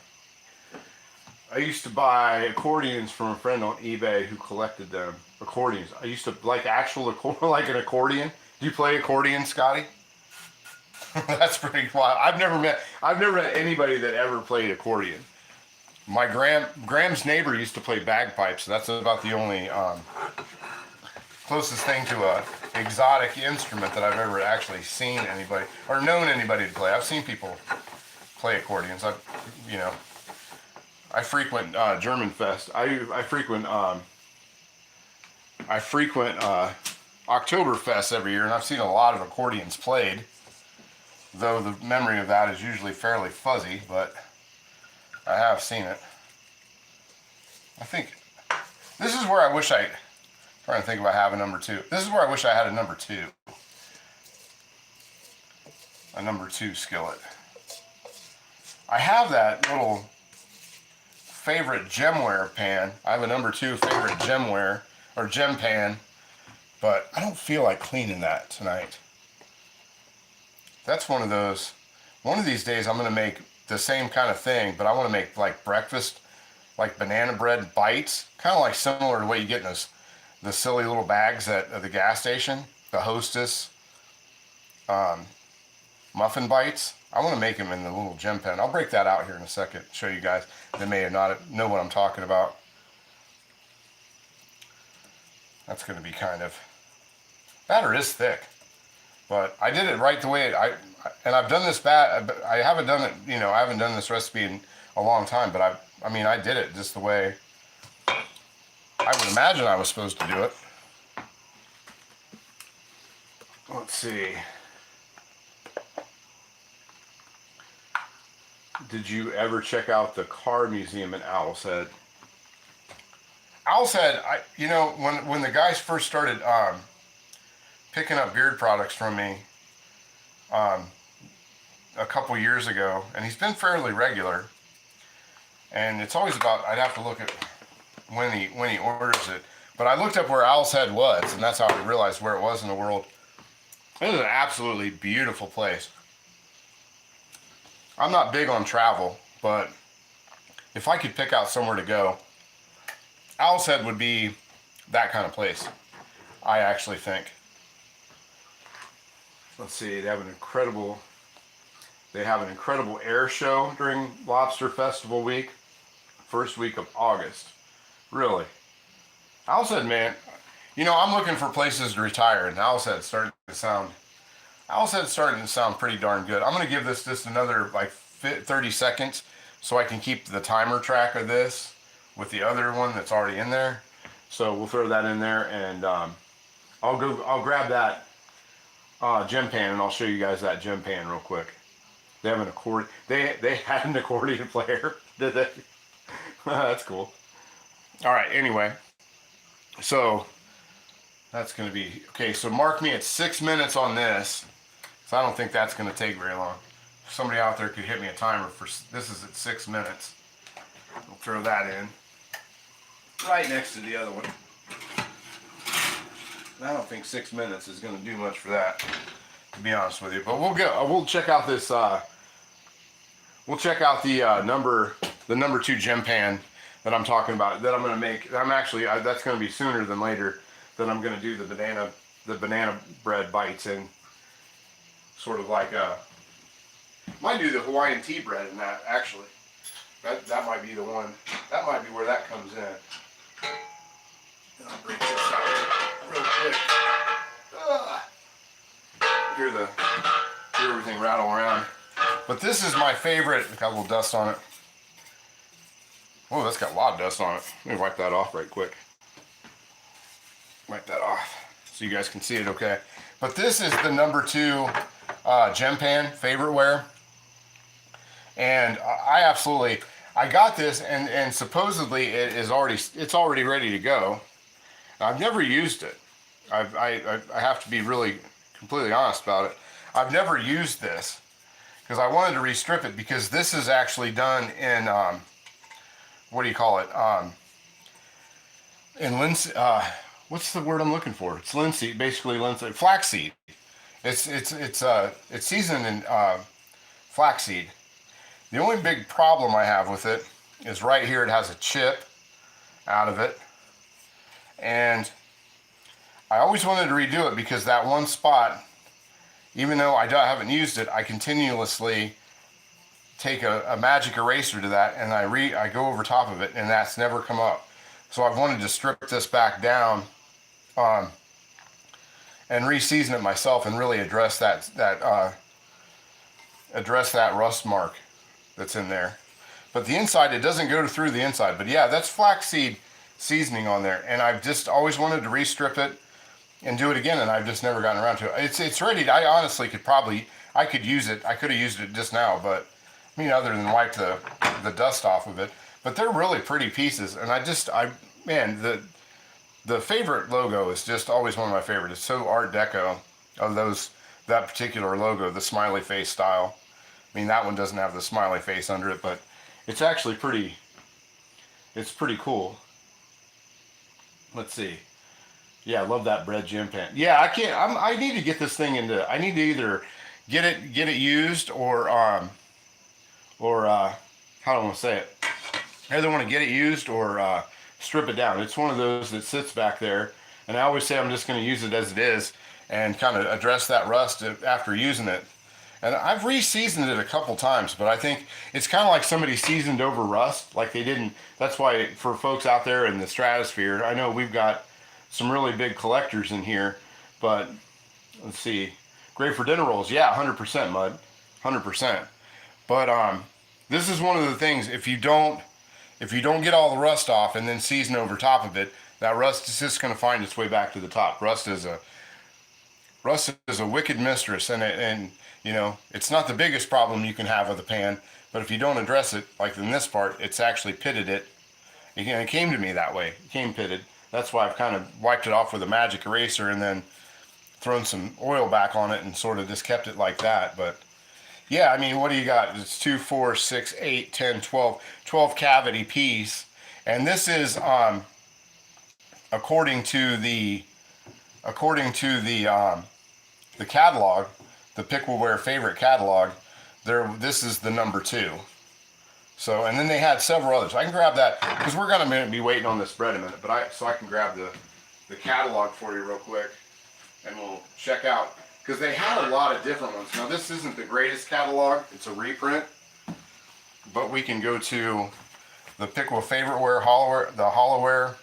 S1: I used to buy accordions from a friend on eBay who collected them. Accordions. I used to like like an accordion. Do you play accordion, Scotty? That's pretty wild. I've never met anybody that ever played accordion. My Graham's neighbor used to play bagpipes. That's about the only closest thing to a exotic instrument that I've ever actually seen anybody or known anybody to play. I've seen people play accordions. I frequent German Fest. I frequent Oktoberfest every year, and I've seen a lot of accordions played. Though the memory of that is usually fairly fuzzy, but I have seen it. I think this is where I wish I'm trying to think about having number 2. This is where I wish I had a number 2. A number 2 skillet. I have that little favorite gemware pan. I have a number 2 favorite gemware or gem pan, but I don't feel like cleaning that tonight. That's one of these days I'm going to make the same kind of thing, but I want to make like breakfast, like banana bread bites, kind of like similar to what you get in the silly little bags at the gas station, the Hostess muffin bites. I want to make them in the little gem pen. I'll break that out here in a second, show you guys that may not know what I'm talking about. That's going to be kind of, batter is thick. But I did it right the way and I've done this I haven't done it, I haven't done this recipe in a long time, but I did it just the way I would imagine I was supposed to do it. Let's see. Did you ever check out the car museum in Owl's Head? Owl's Head, when the guys first started picking up beard products from me a couple years ago, and he's been fairly regular, and it's always about, I'd have to look at when he orders it, but I looked up where Owl's Head was, and that's how I realized where it was in the world. It is an absolutely beautiful place. I'm not big on travel, but if I could pick out somewhere to go, Owl's Head would be that kind of place, I actually think. Let's see, they have an incredible air show during Lobster Festival week, first week of August. Really. Owl's Head, man, I'm looking for places to retire, and Owl's Head's starting to sound pretty darn good. I'm going to give this just another like 30 seconds so I can keep the timer track of this with the other one that's already in there. So we'll throw that in there, and I'll grab that gem pan, and I'll show you guys that gem pan real quick. They have an accordion. They had an accordion player, did they? That's cool. All right. Anyway, so that's going to be okay. So mark me at 6 minutes on this. So I don't think that's going to take very long. If somebody out there could hit me a timer for this is at 6 minutes. We'll throw that in right next to the other one. I don't think 6 minutes is going to do much for that, to be honest with you. But we'll check out this. We'll check out the number 2 gem pan that I'm talking about. That I'm going to make. That's going to be sooner than later. That I'm going to do the banana bread bites in, sort of like a Might do the Hawaiian tea bread in that, actually. That might be the one. That might be where that comes in. And I'll break this out real quick. Hear everything rattle around. But this is my favorite. Got a little dust on it. Oh, that's got a lot of dust on it. Let me wipe that off right quick. Wipe that off so you guys can see it okay. But this is the number 2 gem pan favorite-ware. And I got this, and supposedly it's already ready to go. I've never used it. I have to be really completely honest about it. I've never used this because I wanted to restrip it, because this is actually done in what do you call it? In linseed. What's the word I'm looking for? It's linseed, basically linseed, flaxseed. It's seasoned in flaxseed. The only big problem I have with it is right here. It has a chip out of it, and I always wanted to redo it because that one spot, even though I haven't used it, I continuously take a magic eraser to that, and I go over top of it, and that's never come up. So I've wanted to strip this back down and re-season it myself and really address that rust mark that's in there. But the inside, it doesn't go through the inside. But yeah, that's flaxseed seasoning on there, and I've just always wanted to re-strip it and do it again, and I've just never gotten around to it. It's ready. I honestly I could use it. I could have used it just now, but I mean, other than wipe the dust off of it. But they're really pretty pieces, and man, the favorite logo is just always one of my favorites. It's so Art Deco of that particular logo, the smiley face style. I mean, that one doesn't have the smiley face under it, but it's actually pretty cool. Let's see. Yeah, I love that bread gem pan. Yeah, I need to get this thing I need to either get it used or how do I want to say it? I either want to get it used or strip it down. It's one of those that sits back there, and I always say I'm just going to use it as it is and kind of address that rust after using it. And I've re-seasoned it a couple times, but I think it's kind of like somebody seasoned over rust, like they didn't. That's why, for folks out there in the stratosphere, I know we've got some really big collectors in here, but let's see. Great for dinner rolls. Yeah, 100% mud. 100%. But this is one of the things, if you don't get all the rust off and then season over top of it, that rust is just going to find its way back to the top. Rust is a wicked mistress, and you know, it's not the biggest problem you can have with a pan, but if you don't address it, like in this part, it's actually pitted it. It came to me that way. It came pitted. That's why I've kind of wiped it off with a magic eraser and then thrown some oil back on it and sort of just kept it like that. But yeah, I mean, what do you got? It's 2, 4, 6, 8, 10, 12 cavity piece. And this is according to the catalog, the Pickleware favorite catalog, this is the number 2. So, and then they had several others. I can grab that because we're gonna be waiting on this bread a minute. But so I can grab the catalog for you real quick, and we'll check out, because they had a lot of different ones. Now this isn't the greatest catalog; it's a reprint. But we can go to the Pickleware favorite-ware the Hollowware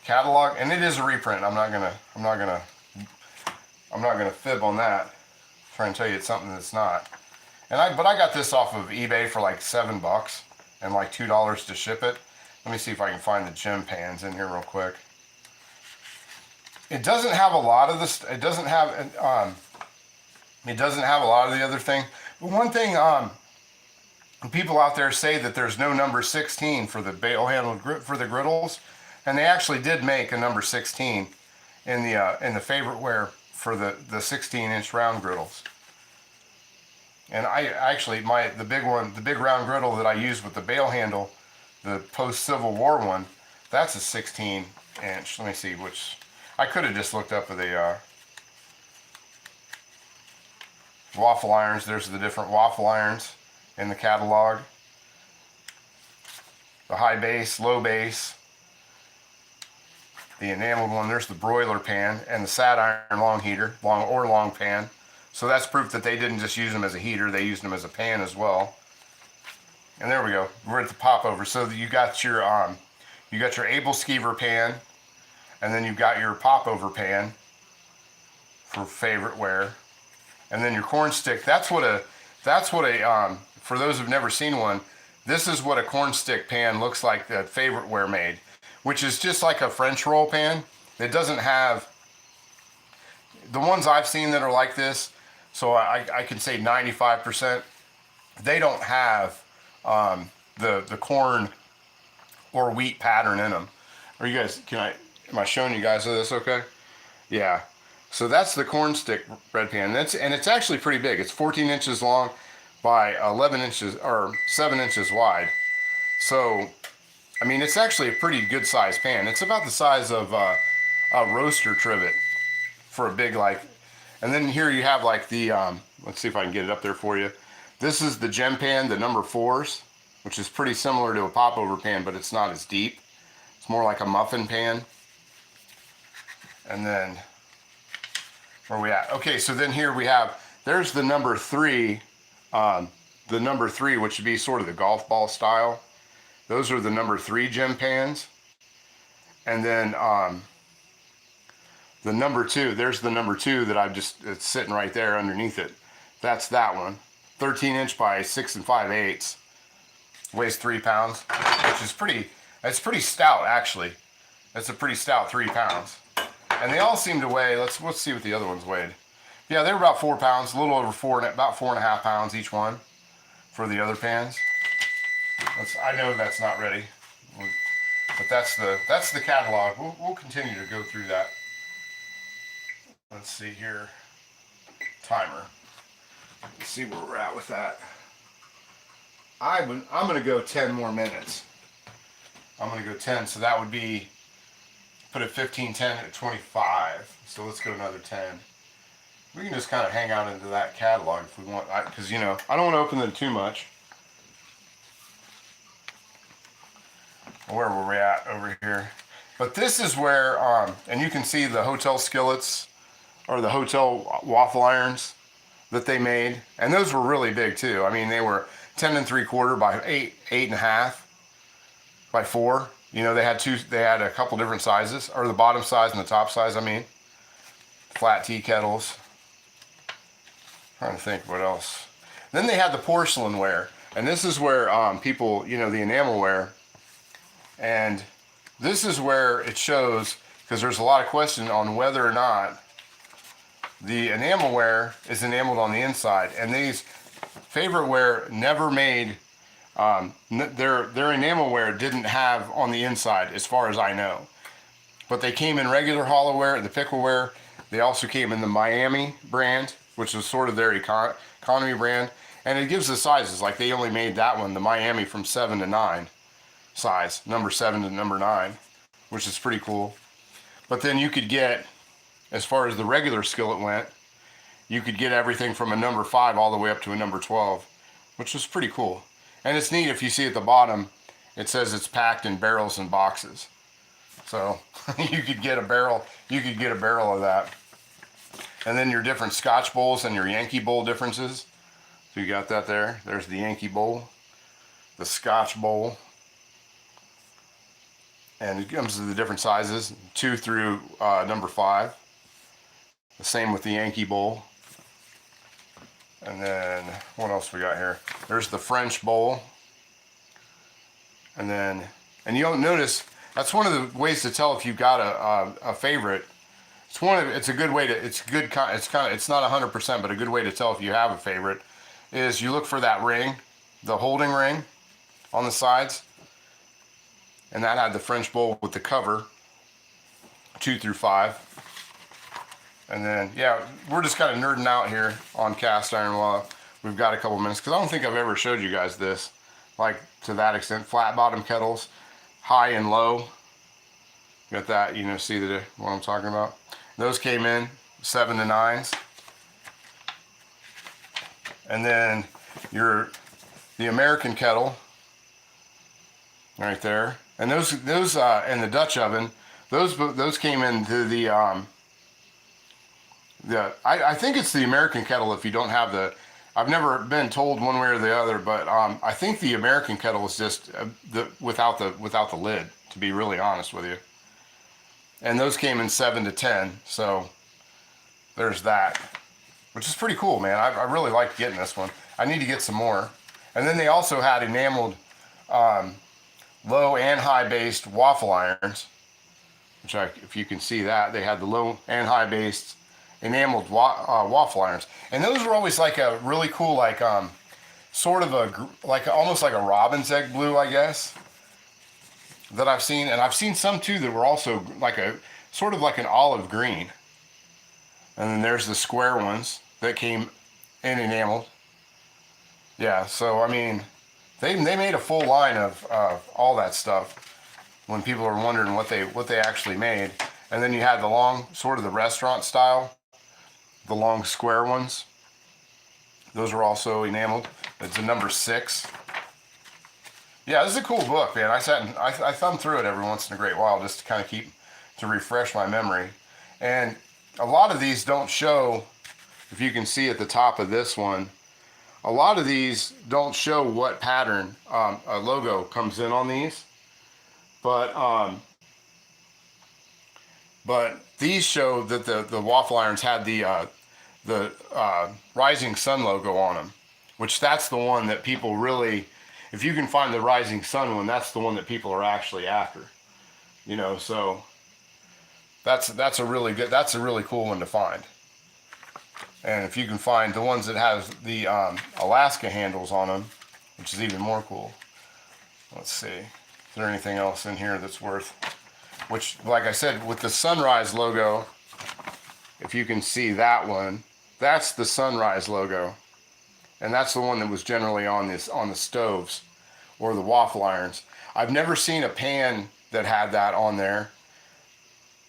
S1: catalog, and it is a reprint. I'm not gonna fib on that. Try and tell you it's something that's not. But I got this off of eBay for like $7 and like $2 to ship it. Let me see if I can find the gem pans in here real quick. It doesn't have a lot of this. It doesn't have a lot of the other thing. But one thing, people out there say that there's no number 16 for the bale handled for the griddles, and they actually did make a number 16 in the favorite-ware for the 16-inch round griddles. And I actually, the big round griddle that I used with the bale handle, the post-Civil War one, that's a 16-inch. Let me see which. I could have just looked up at the waffle irons. There's the different waffle irons in the catalog. The high base, low base. The enameled one, there's the broiler pan, and the sat iron long heater, long pan. So that's proof that they didn't just use them as a heater, they used them as a pan as well. And there we go, we're at the popover. So you got your Able Skeever pan, and then you've got your popover pan for favorite wear. And then your corn stick, that's what a, for those who've never seen one, this is what a corn stick pan looks like that favorite wear made, which is just like a French roll pan. It doesn't have, the ones I've seen that are like this, so I can say 95%, they don't have the corn or wheat pattern in them. Are you guys, am I showing you guys this okay? Yeah. So that's the corn stick bread pan. And it's actually pretty big. It's 14 inches long by 11 inches or 7 inches wide. So, I mean, it's actually a pretty good sized pan. It's about the size of a roaster trivet for a big, like, and then here you have like the, let's see if I can get it up there for you. This is the gem pan, the number 4s, which is pretty similar to a popover pan, but it's not as deep. It's more like a muffin pan. And then, where are we at? Okay, so then here we have, there's the number 3, which would be sort of the golf ball style. Those are the number 3 gem pans. And then the number 2, there's the number 2 that it's sitting right there underneath it. That's that one. 13 inch by 6 5/8. Weighs 3 pounds, which is it's pretty stout actually. It's a pretty stout 3 pounds. And they all seem to weigh, let's see what the other ones weighed. Yeah, they were about 4 pounds, a little over 4, about 4.5 pounds each one for the other pans. I know that's not ready, but that's the catalog. We'll continue to go through that. Let's see here, timer. Let's see where we're at with that. I'm gonna go 10 more minutes. I'm gonna go 10, so that would be, put it 15, 10 at 25. So let's go another 10. We can just kind of hang out into that catalog if we want, because I don't want to open them too much. Where were we at over here? But this is where, and you can see the hotel skillets or the hotel waffle irons that they made, and those were really big too. I mean, they were 10 3/4 by 8.5 by 4. They had a couple different sizes, or the bottom size and the top size, I mean. Flat tea kettles. Trying to think what else. Then they had the porcelain ware, and this is where people, the enamel ware, and this is where it shows, because there's a lot of question on whether or not the enamel ware is enameled on the inside, and these favorite ware never made, their enamel ware didn't have on the inside, as far as I know. But they came in regular hollowware, the pickleware. They also came in the Miami brand, which was sort of their economy brand. And it gives the sizes, like they only made that one, the Miami, from 7 to 9 size, number 7 to number 9, which is pretty cool. But then you could get, as far as the regular skillet went, you could get everything from a number 5 all the way up to a number 12, which was pretty cool. And it's neat, if you see at the bottom, it says it's packed in barrels and boxes. So you could get a barrel of that. And then your different Scotch bowls and your Yankee bowl differences. So you got that there. There's the Yankee bowl, the Scotch bowl. And it comes to the different sizes, 2 through number 5. The same with the Yankee bowl. And then what else we got here? There's the French bowl. And you'll notice that's one of the ways to tell if you've got a favorite. It's a good way to, it's not 100%, but a good way to tell if you have a favorite is you look for that ring, the holding ring on the sides. And that had the French bowl with the cover, 2 through 5. And then, yeah, we're just kind of nerding out here on cast iron while we've got a couple minutes, because I don't think I've ever showed you guys this, like to that extent. Flat bottom kettles, high and low. Got that, see what I'm talking about. Those came in 7 to 9s. And then the American kettle, right there. And those and the Dutch oven, those came into I think it's the American kettle. If you don't have the, I've never been told one way or the other, but I think the American kettle is just without the lid. To be really honest with you, and those came in 7 to 10, so there's that, which is pretty cool, man. I really liked getting this one. I need to get some more. And then they also had enameled low and high based waffle irons, which if you can see that, they had the low and high based enameled waffle irons, and those were always like a really cool, like sort of almost like a robin's egg blue, I guess, that I've seen. And I've seen some too that were also like a sort of like an olive green. And then there's the square ones that came in enameled. Yeah, so I mean, they made a full line of all that stuff when people are wondering what they actually made. And then you had the long, sort of the restaurant style, the long square ones. Those were also enameled. It's a number 6. Yeah, this is a cool book, man. I sat and I thumbed through it every once in a great while just to kind of to refresh my memory. And a lot of these don't show, if you can see at the top of this one, a lot of these don't show what pattern a logo comes in on these. But these show that the waffle irons had the Rising Sun logo on them, which that's the one that people really, if you can find the Rising Sun one, that's the one that people are actually after. You know, so that's a really cool one to find. And if you can find the ones that have the Alaska handles on them, which is even more cool. Let's see, is there anything else in here that's worth, which, like I said, with the Sunrise logo, if you can see that one, that's the Sunrise logo. And that's the one that was generally on the stoves or the waffle irons. I've never seen a pan that had that on there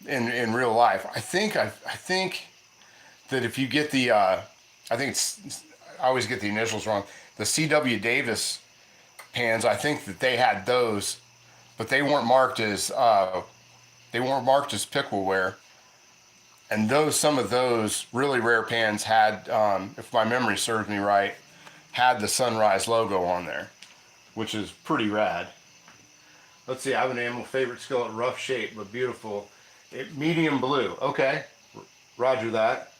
S1: in real life. I think that if you get the I always get the initials wrong. The C.W. Davis pans, I think that they had those, but they weren't marked as pickleware. And some of those really rare pans had, if my memory serves me right, had the Sunrise logo on there, which is pretty rad. Let's see, I have an animal favorite skillet, rough shape but beautiful. Medium blue. Okay, roger that.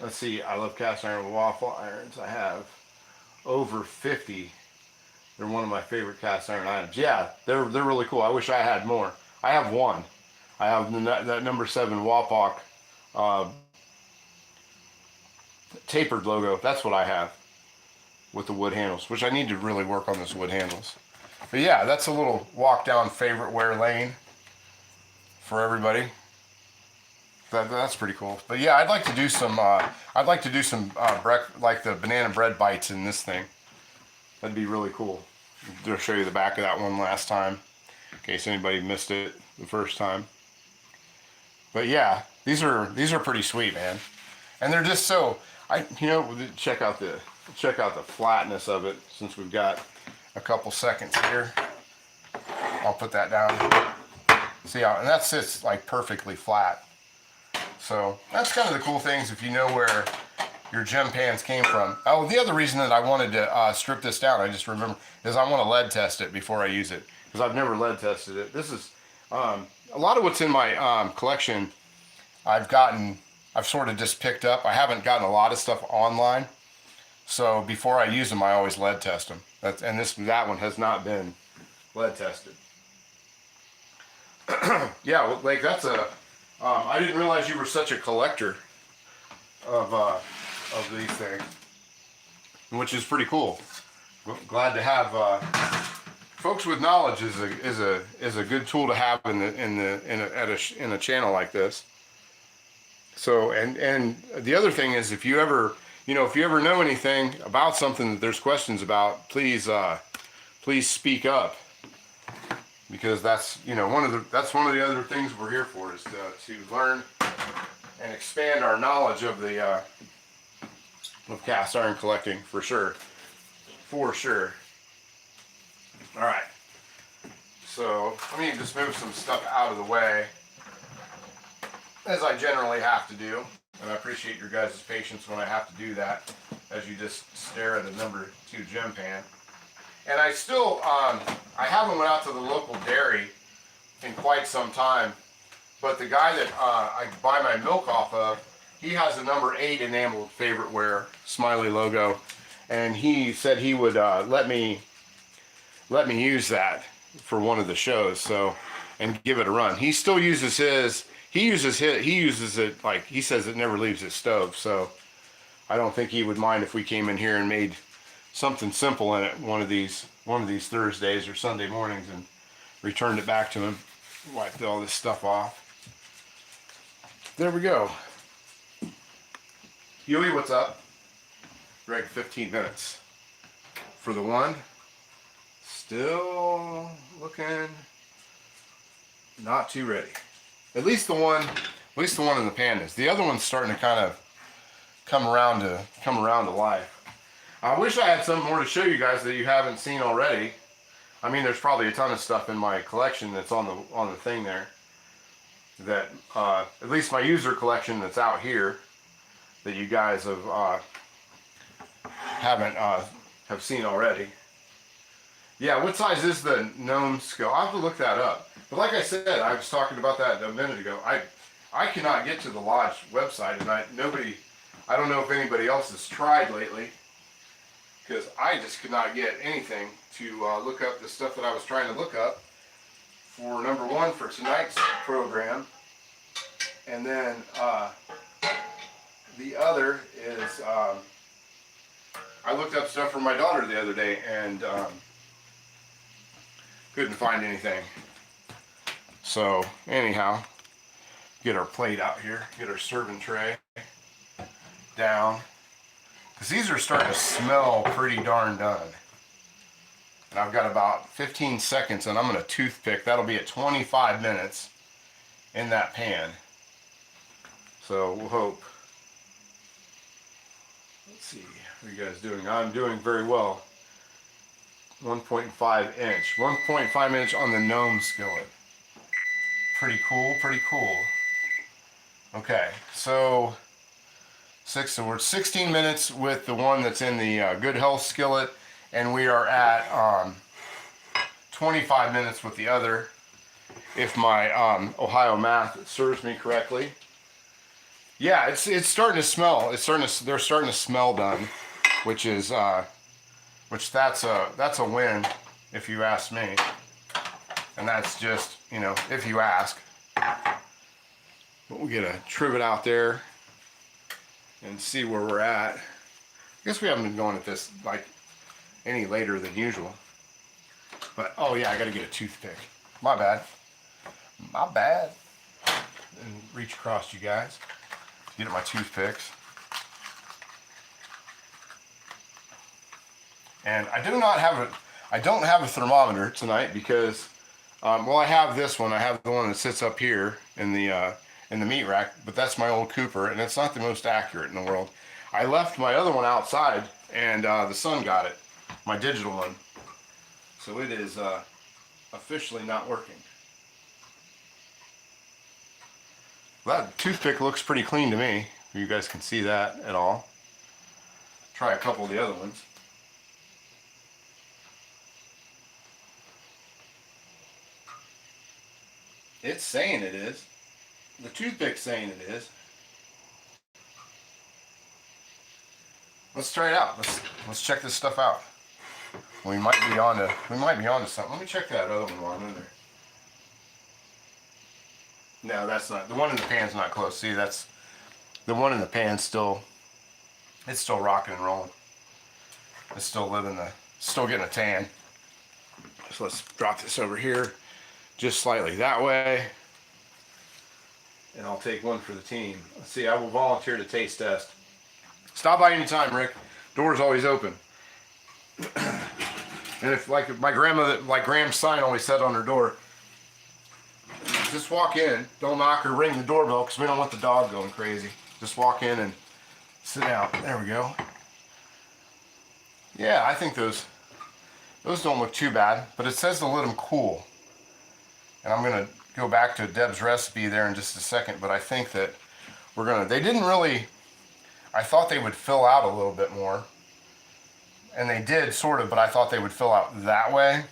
S1: Let's see, I love cast iron waffle irons. I have over 50. They're one of my favorite cast iron items. Yeah, they're really cool. I wish I had more. I have one. I have that number 7 Wapak tapered logo. That's what I have with the wood handles, which I need to really work on those wood handles. But yeah, that's a little walk down favorite wear lane for everybody. That's pretty cool. But yeah, I'd like to do some like the banana bread bites in this thing. That'd be really cool. I'll show you the back of that one last time, in case anybody missed it the first time. But yeah, these are pretty sweet, man. And they're just so, check out the flatness of it, since we've got a couple seconds here. I'll put that down. See how, and that sits like perfectly flat. So that's kind of the cool things if you know where your gem pans came from. Oh, the other reason that I wanted to strip this down, I just remember, is I want to lead test it before I use it, because I've never lead tested it. This is a lot of what's in my collection. I've sort of just picked up. I haven't gotten a lot of stuff online, so before I use them, I always lead test them. That one has not been lead tested. Yeah, like that's a. I didn't realize you were such a collector of these things, which is pretty cool. Glad to have folks with knowledge is a good tool to have in a channel like this. So and the other thing is, if you ever know anything about something that there's questions about, please speak up, because that's one of the other things we're here for, is to learn and expand our knowledge of cast iron collecting, for sure. All right, so let me just move some stuff out of the way, as I generally have to do. And I appreciate your guys' patience when I have to do that, as you just stare at a number 2 gem pan. And I still, I haven't went out to the local dairy in quite some time, but the guy that I buy my milk off of, he has a number 8 enameled favorite wear, smiley logo, and he said he would let me use that for one of the shows, so, and give it a run. He still uses his, he uses it like, he says it never leaves his stove, so I don't think he would mind if we came in here and made something simple in it one of these Thursdays or Sunday mornings and returned it back to him. Wiped all this stuff off. There we go. Huey, what's up? Greg, 15 minutes for the one. Still looking not too ready. At least the one in the pan is. The other one's starting to kind of come around to life. I wish I had something more to show you guys that you haven't seen already. I mean, there's probably a ton of stuff in my collection that's on the thing there. That at least my user collection that's out here that you guys have seen already. Yeah, what size is the gnome skill? I'll have to look that up. But like I said, I was talking about that a minute ago. I cannot get to the lodge website, and I don't know if anybody else has tried lately, because I just could not get anything to look up the stuff that I was trying to look up for number 1 for tonight's program, and then the other is I looked up stuff for my daughter the other day and couldn't find anything. So anyhow, get our plate out here, get our serving tray down, because these are starting to smell pretty darn done. And I've got about 15 seconds, and I'm going to toothpick. That'll be at 25 minutes in that pan. So we'll hope. Let's see, how are you guys doing? I'm doing very well. 1.5 inch. 1.5 inch on the gnome skillet. Pretty cool, pretty cool. Okay, so we're 16 minutes with the one that's in the Good Health skillet, and we are at 25 minutes with the other, if my Ohio math serves me correctly. Yeah, it's starting to smell. They're starting to smell done, which is that's a win, if you ask me. And that's just, you know, if you ask. But we'll get a trivet out there and see where we're at. I guess we haven't been going at this like any later than usual. But oh yeah, I gotta get a toothpick. My bad. My bad. And reach across, you guys. Get at my toothpicks. And I don't have a thermometer tonight because well, I have this one. I have the one that sits up here in the meat rack, but that's my old Cooper, and it's not the most accurate in the world. I left my other one outside, and the sun got it, my digital one. So it is officially not working. That toothpick looks pretty clean to me. You guys can see that at all. Try a couple of the other ones. It's saying it is. The toothpick's saying it is. Let's try it out. Let's check this stuff out. We might be on to something. Let me check that other one while I'm in there. No, that's not. The one in the pan's not close. See, that's the one in the pan's still. It's still rocking and rolling. It's still still getting a tan. So let's drop this over here, just slightly that way. And I'll take one for the team. Let's see, I will volunteer to taste test. Stop by anytime, Rick. Door's always open. And if like my grandmother, like Graham's sign always said on her door, just walk in, don't knock or ring the doorbell because we don't want the dog going crazy. Just walk in and sit down. There we go. Yeah, I think those don't look too bad, but it says to let them cool. And I'm gonna go back to Deb's recipe there in just a second, but I think that they didn't really, I thought they would fill out a little bit more. And they did, sort of, but I thought they would fill out that way,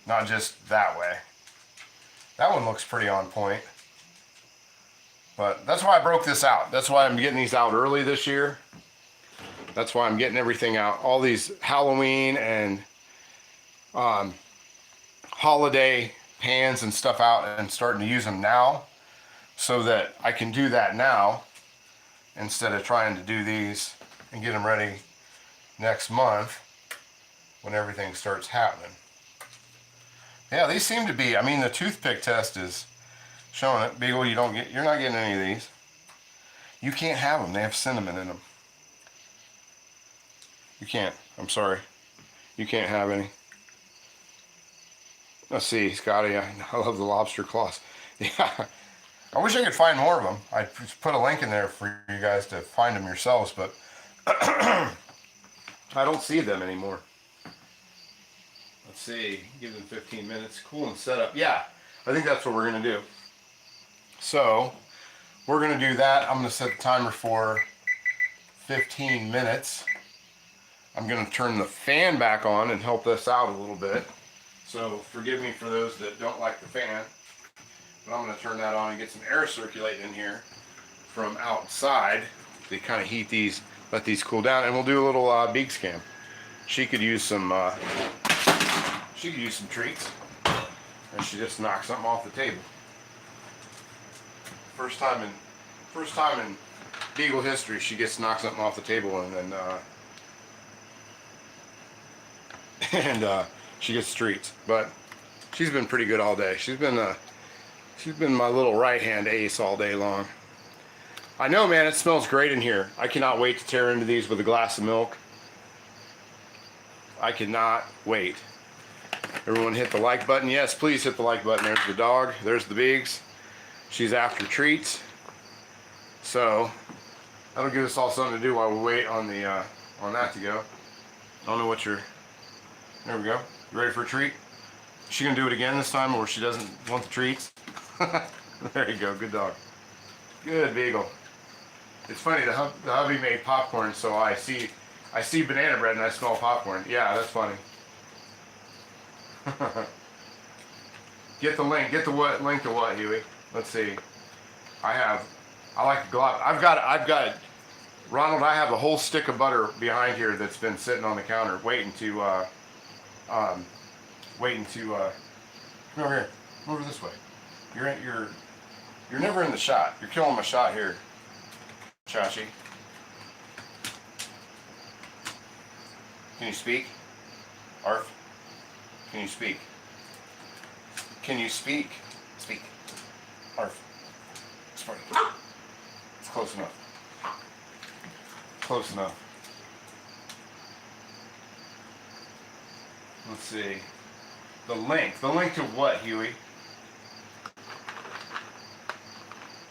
S1: not just that way. That one looks pretty on point. But that's why I broke this out. That's why I'm getting these out early this year. That's why I'm getting everything out. All these Halloween and holiday pans and stuff out and starting to use them now so that I can do that now instead of trying to do these and get them ready next month when everything starts happening. Yeah, these seem to be, I mean, the toothpick test is showing it. Beagle, you're not getting any of these. You can't have them. They have cinnamon in them. You can't. I'm sorry. You can't have any. Let's see, Scotty. I love the lobster claws. Yeah. I wish I could find more of them. I put a link in there for you guys to find them yourselves, but I don't see them anymore. Let's see. Give them 15 minutes. Cool and set up. Yeah, I think that's what we're going to do. So, we're going to do that. I'm going to set the timer for 15 minutes. I'm going to turn the fan back on and help this out a little bit. So forgive me for those that don't like the fan. But I'm going to turn that on and get some air circulating in here from outside. They kind of heat these, let these cool down, and we'll do a little beak scam. She could use some treats. And she just knocked something off the table. First time in Beagle history, she gets to knock something off the table and then she gets treats. But she's been pretty good all day. She's been my little right hand ace all day long. I know, man, it smells great in here. I cannot wait to tear into these with a glass of milk. I cannot wait. Everyone hit the like button. Yes, please hit the like button. There's the dog. There's the Biggs. She's after treats. So that'll give us all something to do while we wait on the on that to go. I don't know what you're. There we go. You ready for a treat? Is she gonna do it again this time, or she doesn't want the treats? There you go. Good dog. Good Beagle. It's funny. The hubby made popcorn, so I see banana bread and I smell popcorn. Yeah, that's funny. Get the link. Get the link to what, Huey? Let's see. I like a glob. I've got Ronald, I have a whole stick of butter behind here that's been sitting on the counter waiting to come over here. Come over this way. You're never in the shot. You're killing my shot here, Chachi. Can you speak? Arf? Can you speak? Can you speak? Speak. Arf. It's funny. It's close enough. Close enough. Let's see. The link. The link to what, Huey?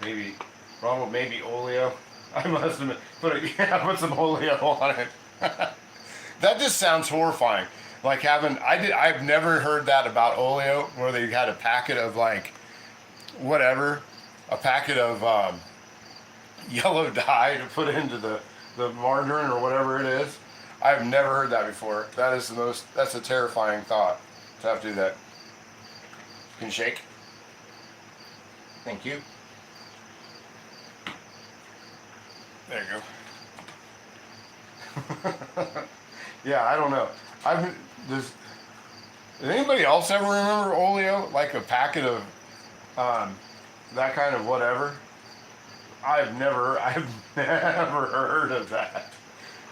S1: Maybe, Ronald, maybe Oleo. I must have put some Oleo on it. That just sounds horrifying. Like I've never heard that about Oleo, where they had a packet of like, whatever, a packet of yellow dye to put into the margarine or whatever it is. I've never heard that before. That's a terrifying thought to have to do that. Can you shake? Thank you. There you go. Yeah, I don't know. Does anybody else ever remember Oleo? Like a packet of that kind of whatever? I've never heard of that.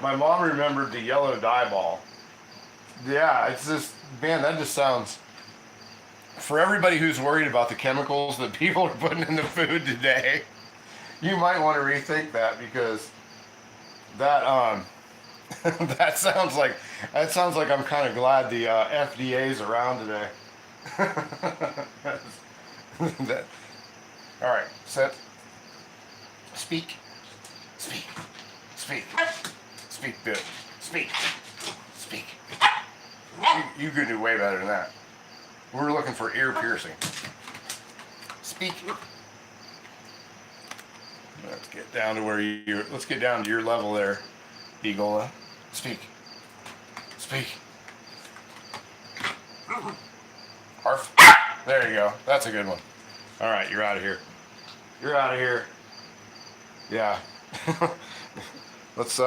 S1: My mom remembered the yellow dye ball. Yeah, it's just, man, that just sounds, for everybody who's worried about the chemicals that people are putting in the food today, you might want to rethink that, because that that sounds like I'm kind of glad the FDA's around today. All right, sit. Speak. Speak. Speak. Speak, Bill. Speak. Speak. You could do way better than that. We're looking for ear piercing. Speak. Let's get down to where let's get down to your level there, Eagle. Speak. Speak. Arf. There you go. That's a good one. All right, you're out of here. You're out of here. Yeah. Let's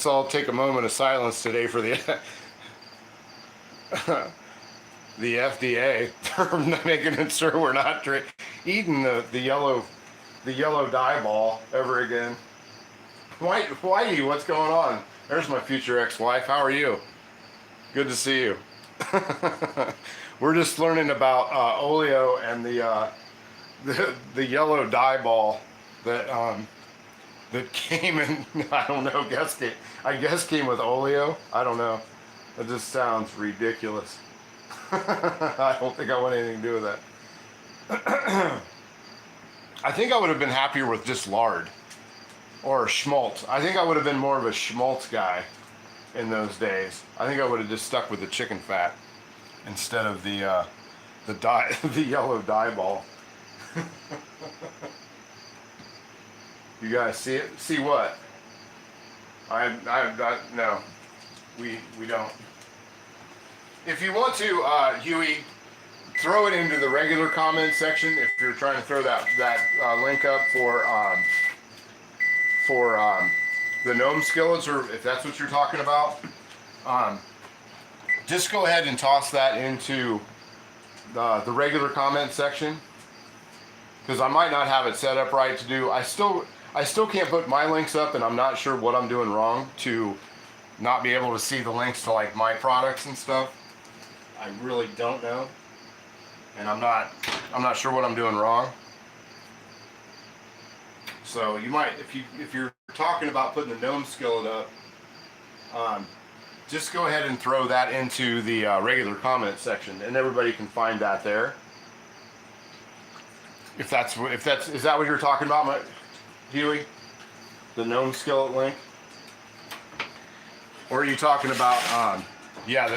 S1: all take a moment of silence today for the the FDA for making sure we're not eating the yellow dye ball ever again. Whitey, what's going on? There's my future ex-wife. How are you? Good to see you. We're just learning about oleo and the yellow dye ball that came in. I don't know. I guess came with oleo. I don't know. That just sounds ridiculous. I don't think I want anything to do with that. I think I would have been happier with just lard or schmaltz. I think I would have been more of a schmaltz guy in those days. I think I would have just stuck with the chicken fat instead of the the yellow dye ball. You guys see it? See what? No, we don't. If you want to, Huey, throw it into the regular comment section. If you're trying to throw that link up for the gnome skillets, or if that's what you're talking about, just go ahead and toss that into the regular comment section, because I might not have it set up right to do. I still can't put my links up, and I'm not sure what I'm doing wrong to not be able to see the links to like my products and stuff. I really don't know, and I'm not sure what I'm doing wrong. So you might, if you're talking about putting the gnome skillet up, just go ahead and throw that into the regular comment section, and everybody can find that there. Is that what you're talking about, Huey? The gnome skillet link? Or are you talking about yeah,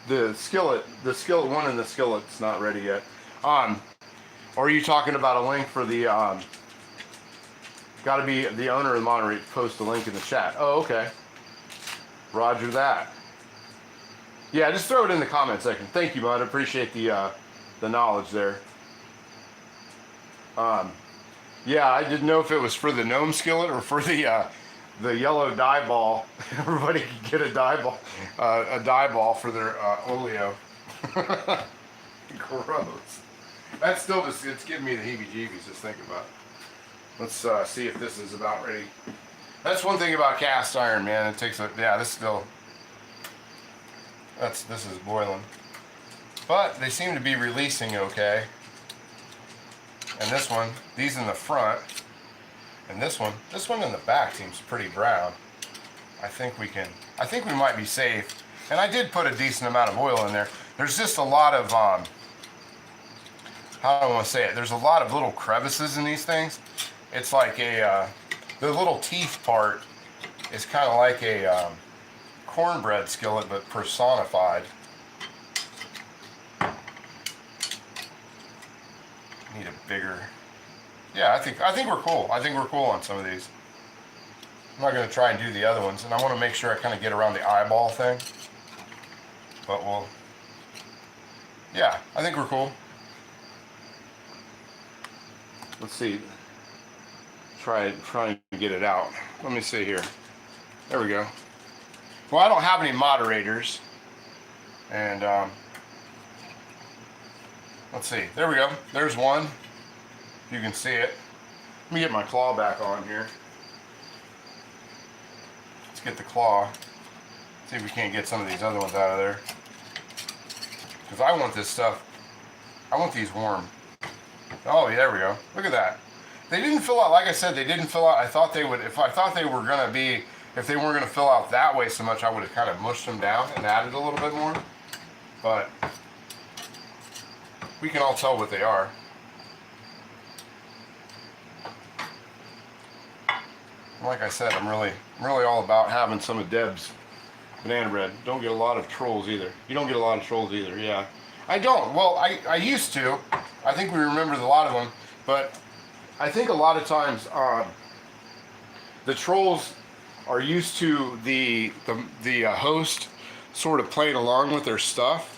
S1: the skillet one, and the skillet's not ready yet. Or are you talking about a link for the gotta be the owner of the Monterey, post a link in the chat. Oh, okay. Roger that. Yeah, just throw it in the comment section. Thank you, bud. I appreciate the knowledge there. Yeah, I didn't know if it was for the gnome skillet or for the yellow dye ball. Everybody can get a dye ball for their oleo. Gross. That's still just, it's giving me the heebie-jeebies just thinking about it. Let's see if this is about ready. That's one thing about cast iron, man. It takes this is boiling. But they seem to be releasing okay. And this one, these in the front, and this one in the back seems pretty brown. I think we might be safe. And I did put a decent amount of oil in there. There's just a lot of, how do I want to say it? There's a lot of little crevices in these things. It's like the little teeth part is kind of like a cornbread skillet, but personified. Need a bigger. Yeah, I think we're cool. I think we're cool on some of these. I'm not going to try and do the other ones, and I want to make sure I kind of get around the eyeball thing. But yeah, I think we're cool. Let's see. Try and get it out. Let me see here. There we go. Well, I don't have any moderators, and let's see. There we go. There's one. You can see it. Let me get my claw back on here. Let's get the claw. See if we can't get some of these other ones out of there. Because I want this stuff. I want these warm. Oh, yeah, there we go. Look at that. They didn't fill out, like I said, they didn't fill out. I thought they would, if they weren't going to fill out that way so much, I would have kind of mushed them down and added a little bit more. But we can all tell what they are. Like I said, I'm really all about having some of Deb's banana bread. Don't get a lot of trolls either. You don't get a lot of trolls either, yeah. I don't. Well, I used to. I think we remembered a lot of them, but I think a lot of times the trolls are used to the host sort of playing along with their stuff.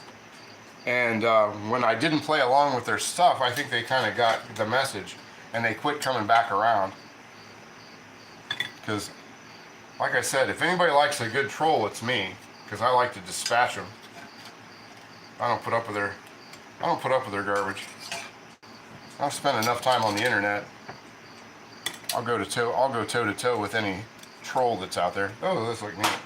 S1: And when I didn't play along with their stuff, I think they kind of got the message and they quit coming back around. Because, like I said, if anybody likes a good troll, it's me. Because I like to dispatch them. I don't put up with their garbage. I've spent enough time on the internet. I'll go toe to toe with any troll that's out there. Oh, this looks neat.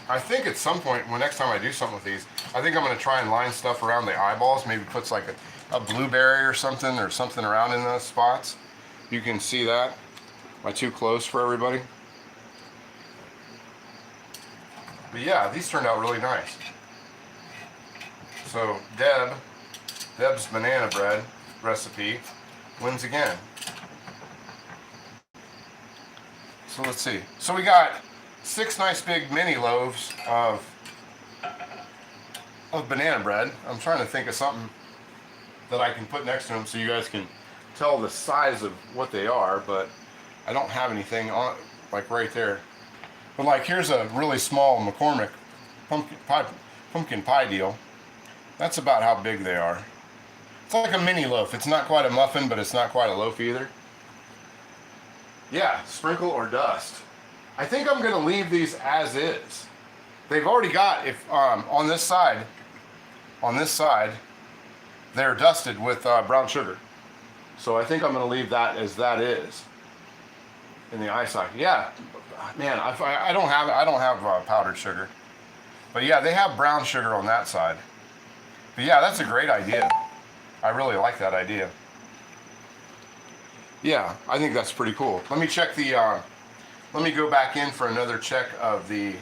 S1: I think at some point, when next time I do something with these, I think I'm going to try and line stuff around the eyeballs. Maybe puts like a blueberry or something around in those spots. You can see that. Am I too close for everybody? But yeah, these turned out really nice. So Deb's banana bread recipe wins again. So let's see. So we got 6 nice big mini loaves of banana bread. I'm trying to think of something that I can put next to them so you guys can tell the size of what they are, but I don't have anything on like right there. But like here's a really small McCormick pumpkin pie deal. That's about how big they are. It's like a mini loaf. It's not quite a muffin, but it's not quite a loaf either. Yeah, sprinkle or dust. I think I'm gonna leave these as is. They've already got, if on this side, they're dusted with brown sugar. So I think I'm gonna leave that as that is in the eye socket. Yeah, man, I don't have powdered sugar, but yeah, they have brown sugar on that side. But yeah, that's a great idea. I really like that idea. Yeah, I think that's pretty cool. Let me check the. Let me go back in for another check of the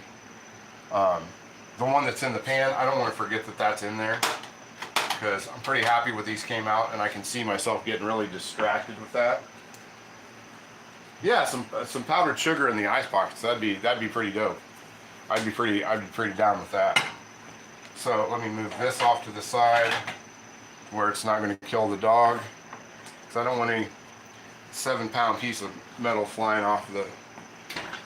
S1: one that's in the pan. I don't want to forget that that's in there because I'm pretty happy with these came out, and I can see myself getting really distracted with that. Yeah, some powdered sugar in the ice pockets. That'd be pretty dope. I'd be pretty down with that. So let me move this off to the side where it's not going to kill the dog, because I don't want any 7-pound piece of metal flying off the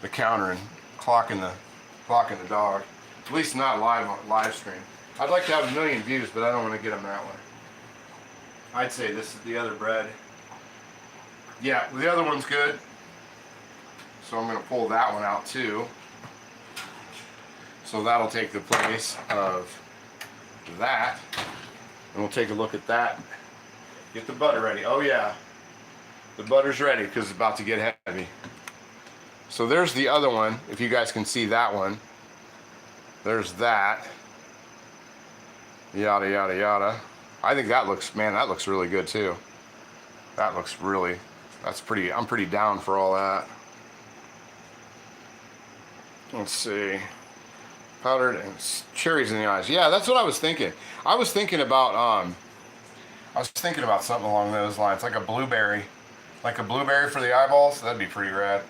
S1: counter and clocking the dog. At least not live stream. I'd like to have 1 million views, but I don't want to get them that way. I'd say this is the other bread. Yeah, the other one's good. So I'm going to pull that one out too. So that'll take the place of that. And we'll take a look at that. Get the butter ready. Oh yeah. The butter's ready because it's about to get heavy. So there's the other one, if you guys can see that one. There's that. Yada, yada, yada. I think that looks really good too. I'm pretty down for all that. Let's see. Powdered and cherries in the eyes. Yeah, that's what I was thinking. I was thinking about something along those lines, like a blueberry for the eyeballs. That'd be pretty rad.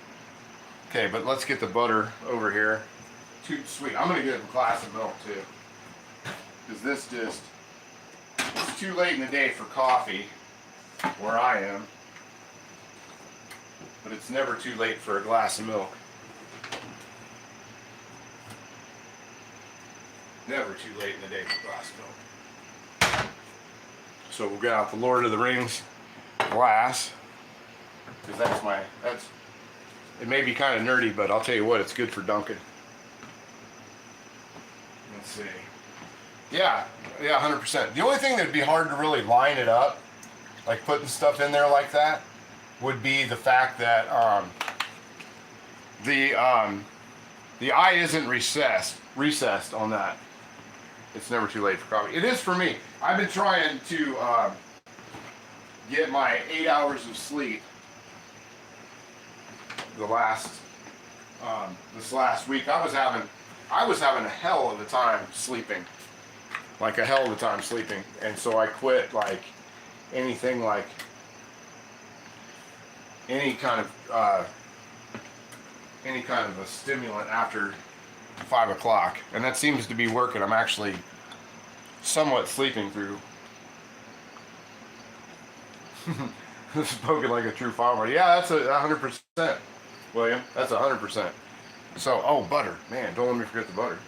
S1: Okay, but let's get the butter over here. Too sweet. I'm gonna get a glass of milk too, because it's too late in the day for coffee where I am, but it's never too late for a glass of milk. Never too late in the day for a glass of milk. So we'll get out the Lord of the Rings glass, because it may be kind of nerdy, but I'll tell you what, it's good for dunking. Let's see. Yeah, 100%. The only thing that'd be hard to really line it up, like putting stuff in there like that, would be the fact that the eye isn't recessed on that. It's never too late for coffee. It is for me. I've been trying to get my 8 hours of sleep this last week. I was having a hell of a time sleeping. And so I quit like anything like any kind of a stimulant after 5 o'clock, and that seems to be working. I'm actually somewhat sleeping through Spoken like a true farmer. Yeah, that's 100%, William. That's 100%. So, oh, butter. Man, don't let me forget the butter.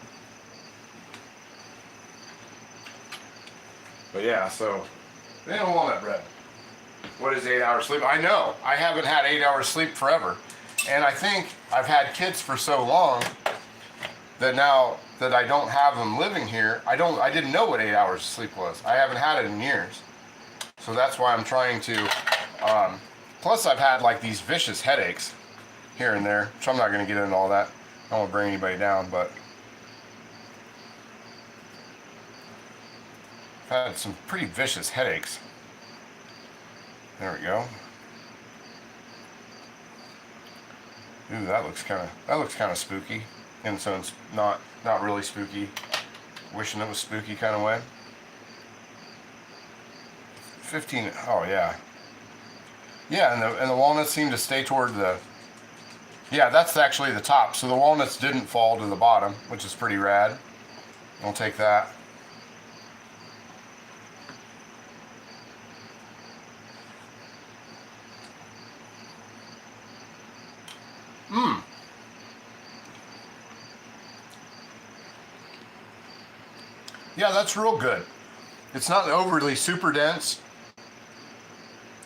S1: But yeah, so, they don't want that bread. What is 8 hours sleep? I know. I haven't had 8 hours sleep forever. And I think I've had kids for so long that now that I don't have them living here, I didn't know what 8 hours sleep was. I haven't had it in years. So that's why I'm trying to, plus I've had like these vicious headaches here and there, so I'm not going to get into all that. I don't want to bring anybody down, but I've had some pretty vicious headaches. There we go. Ooh, that looks kind of spooky, and so it's not really spooky. Wishing it was spooky kind of way. 15. Oh yeah. Yeah, and the walnuts seem to stay toward the. Yeah, that's actually the top. So the walnuts didn't fall to the bottom, which is pretty rad. I'll take that. Mmm. Yeah, that's real good. It's not overly super dense,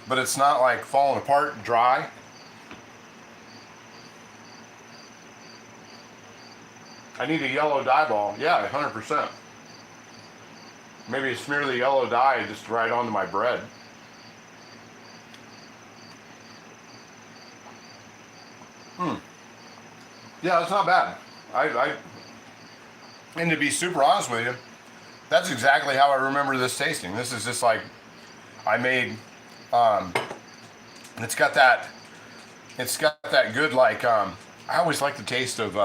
S1: but it's not like falling apart dry. I need a yellow dye ball. Yeah, 100%. Maybe smear the yellow dye just right onto my bread. Yeah, that's not bad. And to be super honest with you, that's exactly how I remember this tasting. This is just like I made. It's got that good like. I always like the taste of.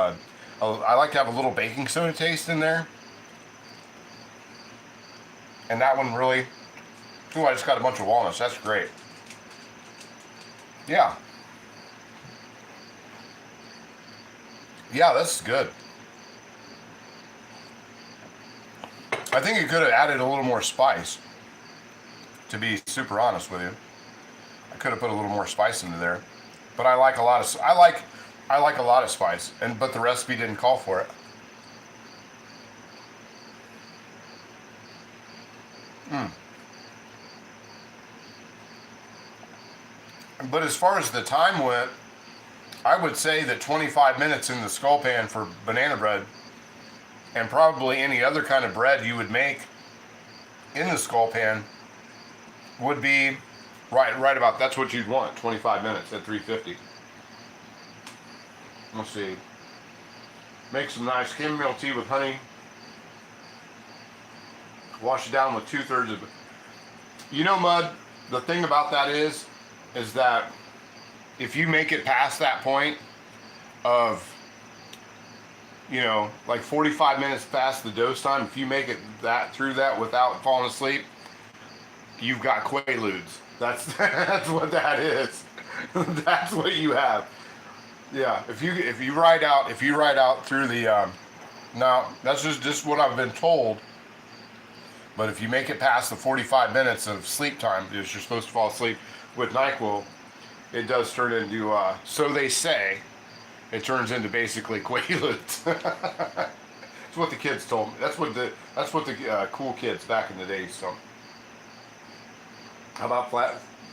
S1: I like to have a little baking soda taste in there. And that one really. Ooh, I just got a bunch of walnuts. That's great. Yeah. Yeah, that's good. I think it could have added a little more spice. To be super honest with you, I could have put a little more spice into there, but I like a lot of I like a lot of spice, but the recipe didn't call for it. But as far as the time went, I would say that 25 minutes in the skull pan for banana bread, and probably any other kind of bread you would make in the skull pan, would be right about, that's what you'd want, 25 minutes at 350. Let's see. Make some nice chamomile tea with honey. Wash it down with 2/3 of it. You know, Mud, the thing about that is that if you make it past that point of, you know, like 45 minutes past the dose time, if you make it through that without falling asleep, you've got quaaludes. That's what that is. That's what you have. Yeah. If you ride out through the now that's just what I've been told. But if you make it past the 45 minutes of sleep time, because you're supposed to fall asleep with NyQuil, it does turn into so they say, it turns into basically quaaludes. That's what the kids told me. That's what the cool kids back in the day told me. How about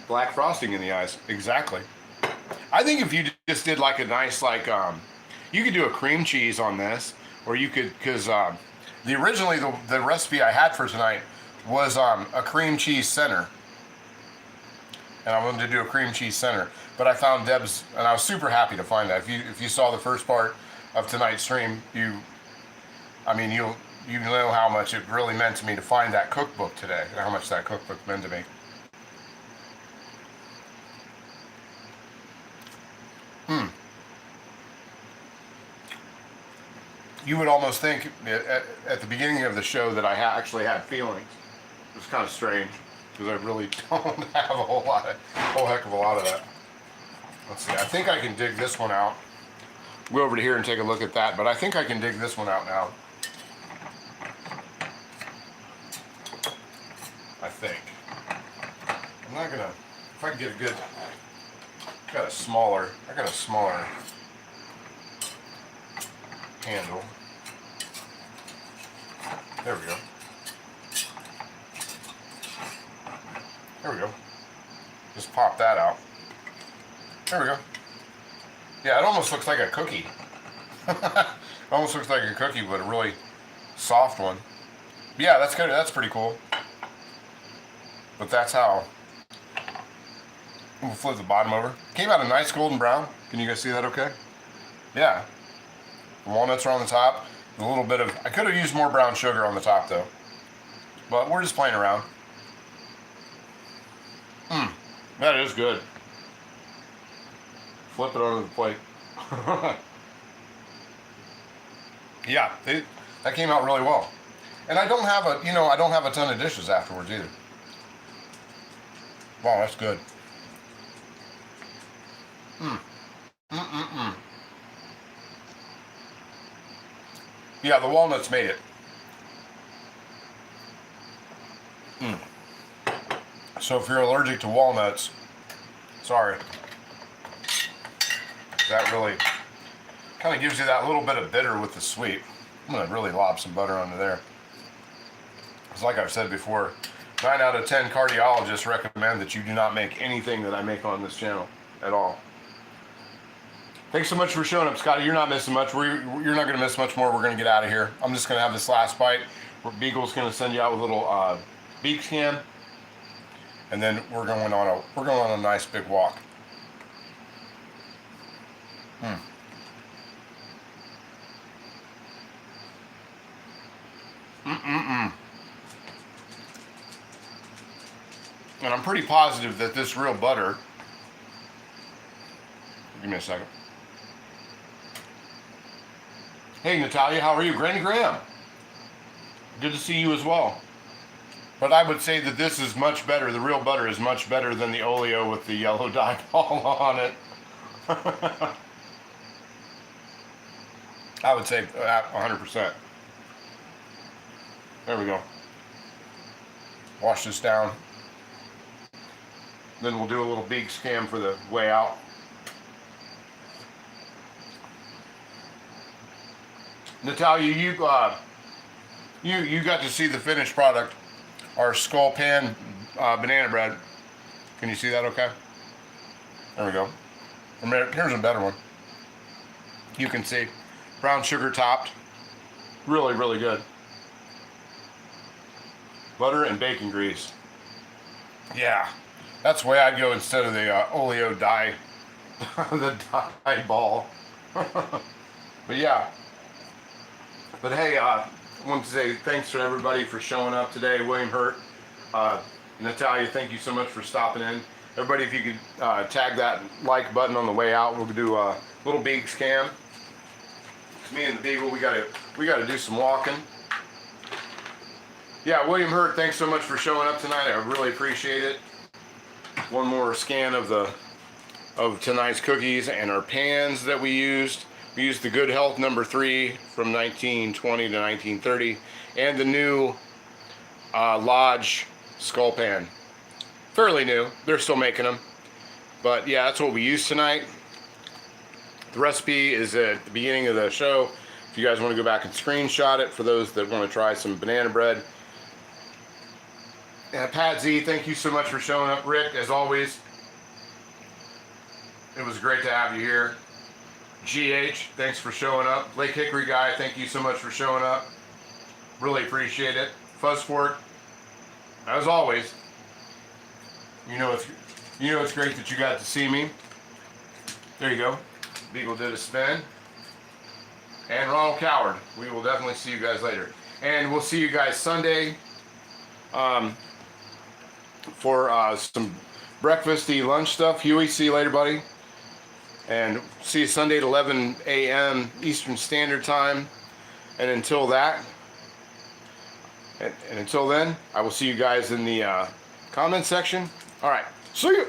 S1: black frosting in the eyes? Exactly. I think if you just did like a nice you could do a cream cheese on this, or you could, because originally the recipe I had for tonight was a cream cheese center, and I wanted to do a cream cheese center, but I found Deb's, and I was super happy to find that. If you saw the first part of tonight's stream, you'll know how much it really meant to me to find that cookbook today, and how much that cookbook meant to me. You would almost think at the beginning of the show that I actually had feelings. It was kind of strange, because I really don't have a whole heck of a lot of that. Let's see, I think I can dig this one out. Go over to here and take a look at that, but I think I can dig this one out now. I think. I'm not gonna, if I can get a good, I got a smaller handle. There we go. There we go. Just pop that out. There we go. Yeah, it almost looks like a cookie. It almost looks like a cookie, but a really soft one. Yeah, that's good. That's pretty cool. But that's how. We'll flip the bottom over. Came out a nice golden brown. Can you guys see that okay? Yeah. The walnuts are on the top. A little bit of, I could have used more brown sugar on the top though. But we're just playing around. That is good. Flip it onto the plate. Yeah, that came out really well. And I don't have a ton of dishes afterwards either. Wow, that's good. Yeah, the walnuts made it. So if you're allergic to walnuts, sorry. That really kind of gives you that little bit of bitter with the sweet. I'm going to really lob some butter under there. It's like I've said before, 9 out of 10 cardiologists recommend that you do not make anything that I make on this channel at all. Thanks so much for showing up, Scotty. You're not missing much. You're not going to miss much more. We're going to get out of here. I'm just going to have this last bite. Beagle's going to send you out with a little beak scan, and then we're going on a nice big walk. And I'm pretty positive that this real butter. Give me a second. Hey Natalia, how are you? Granny Graham. Good to see you as well. But I would say that this is much better. The real butter is much better than the oleo with the yellow dye ball on it. I would say 100%. There we go. Wash this down. Then we'll do a little beak scan for the way out. Natalia, you got to see the finished product, our skull pan banana bread. Can you see that okay? There we go. Here's a better one. You can see brown sugar topped. Really, really good. Butter and bacon grease. Yeah, that's the way I'd go instead of the oleo dye, the dye ball. But yeah. But hey, I want to say thanks to everybody for showing up today. William Hurt, Natalia, thank you so much for stopping in. Everybody, if you could tag that like button on the way out, we'll do a little beak scan. It's me and the Beagle. We gotta do some walking. Yeah, William Hurt, thanks so much for showing up tonight. I really appreciate it. One more scan of tonight's cookies and our pans that we used. We used the Good Health number 3 from 1920 to 1930 and the new Lodge skull pan. Fairly new. They're still making them. But yeah, that's what we used tonight. The recipe is at the beginning of the show. If you guys want to go back and screenshot it for those that want to try some banana bread. Pat Z, thank you so much for showing up. Rick, as always, it was great to have you here. GH, thanks for showing up. Lake Hickory guy, thank you so much for showing up. Really appreciate it. Fuzzfort, as always, you know it's great that you got to see me. There you go. Beagle did a spin. And Ronald Coward, we will definitely see you guys later. And we'll see you guys Sunday for some breakfasty lunch stuff. Huey, see you later, buddy. And see you Sunday at 11 a.m. Eastern Standard Time. And until that, and until then, I will see you guys in the comment section. All right, see you.